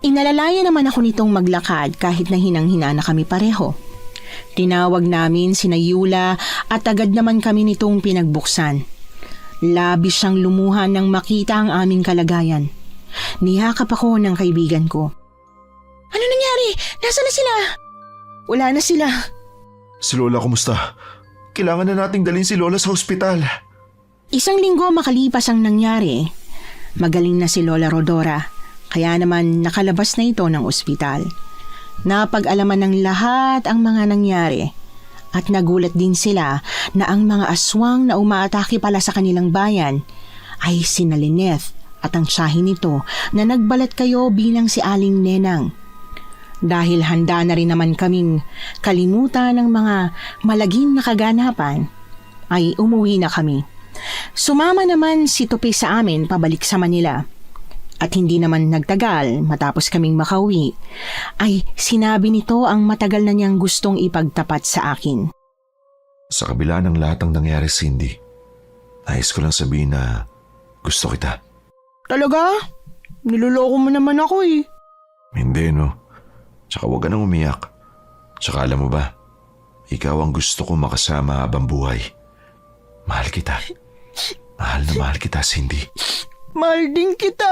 Inalalaya naman ako nitong maglakad kahit na hinang-hina na kami pareho. Tinawag namin sina Yula at agad naman kami nitong pinagbuksan. Labis siyang lumuha nang makita ang aming kalagayan. Niyakap ako ng kaibigan ko. Ano nangyari? Nasaan na sila? Wala na sila. Si Lola, kumusta? Kailangan na nating dalhin si Lola sa ospital. Isang linggo makalipas ang nangyari. Magaling na si Lola Rodora, kaya naman nakalabas na ito ng ospital. Napag-alaman ng lahat ang mga nangyari at nagulat din sila na ang mga aswang na umaatake pala sa kanilang bayan ay sina Lynette at ang tiyahin nito na nagbalat kayo bilang si Aling Nenang. Dahil handa na rin naman kaming kalimutan ng mga malagim na kaganapan, ay umuwi na kami. Sumama naman si Tope sa amin pabalik sa Manila. At hindi naman nagtagal matapos kaming makauwi, ay sinabi nito ang matagal na niyang gustong ipagtapat sa akin. Sa kabila ng lahat ng nangyari, Cindy, nais ko lang sabihin na gusto kita. Talaga? Niloloko mo naman ako eh. Hindi, no? Tsaka huwag ka nang umiyak. Tsaka alam mo ba, ikaw ang gusto kong makasama habang buhay. Mahal kita. Mahal na mahal kita, Cindy. Mahal din kita.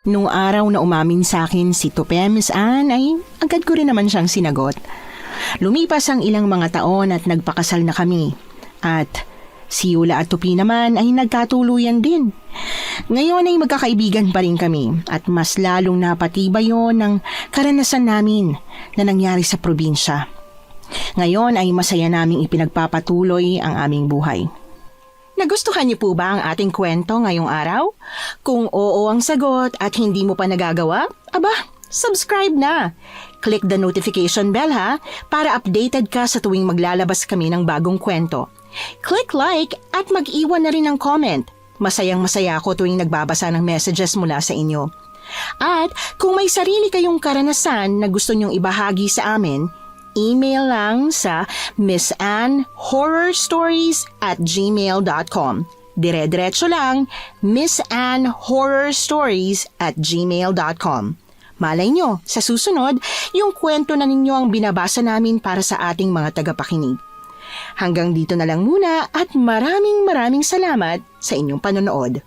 Nung araw na umamin sa akin si Tupe, Miss Anne, ay agad ko rin naman siyang sinagot. Lumipas ang ilang mga taon at nagpakasal na kami. At si Yula at Tupi naman ay nagkatuluyan din. Ngayon ay magkakaibigan pa rin kami at mas lalong napatibay yon ng karanasan namin na nangyari sa probinsya. Ngayon ay masaya naming ipinagpapatuloy ang aming buhay. Nagustuhan niyo po ba ang ating kwento ngayong araw? Kung oo ang sagot at hindi mo pa nagagawa, aba, subscribe na. Click the notification bell ha, para updated ka sa tuwing maglalabas kami ng bagong kwento. Click like at mag-iwan na rin ng comment. Masayang-masaya ako tuwing nagbabasa ng messages mula sa inyo. At kung may sarili kayong karanasan na gusto nyong ibahagi sa amin, email lang sa missanhorrorstories@gmail.com. Dire-diretso lang, missanhorrorstories@gmail.com. Malay nyo, sa susunod, yung kwento na ninyo ang binabasa namin para sa ating mga tagapakinig. Hanggang dito na lang muna at maraming salamat sa inyong panonood.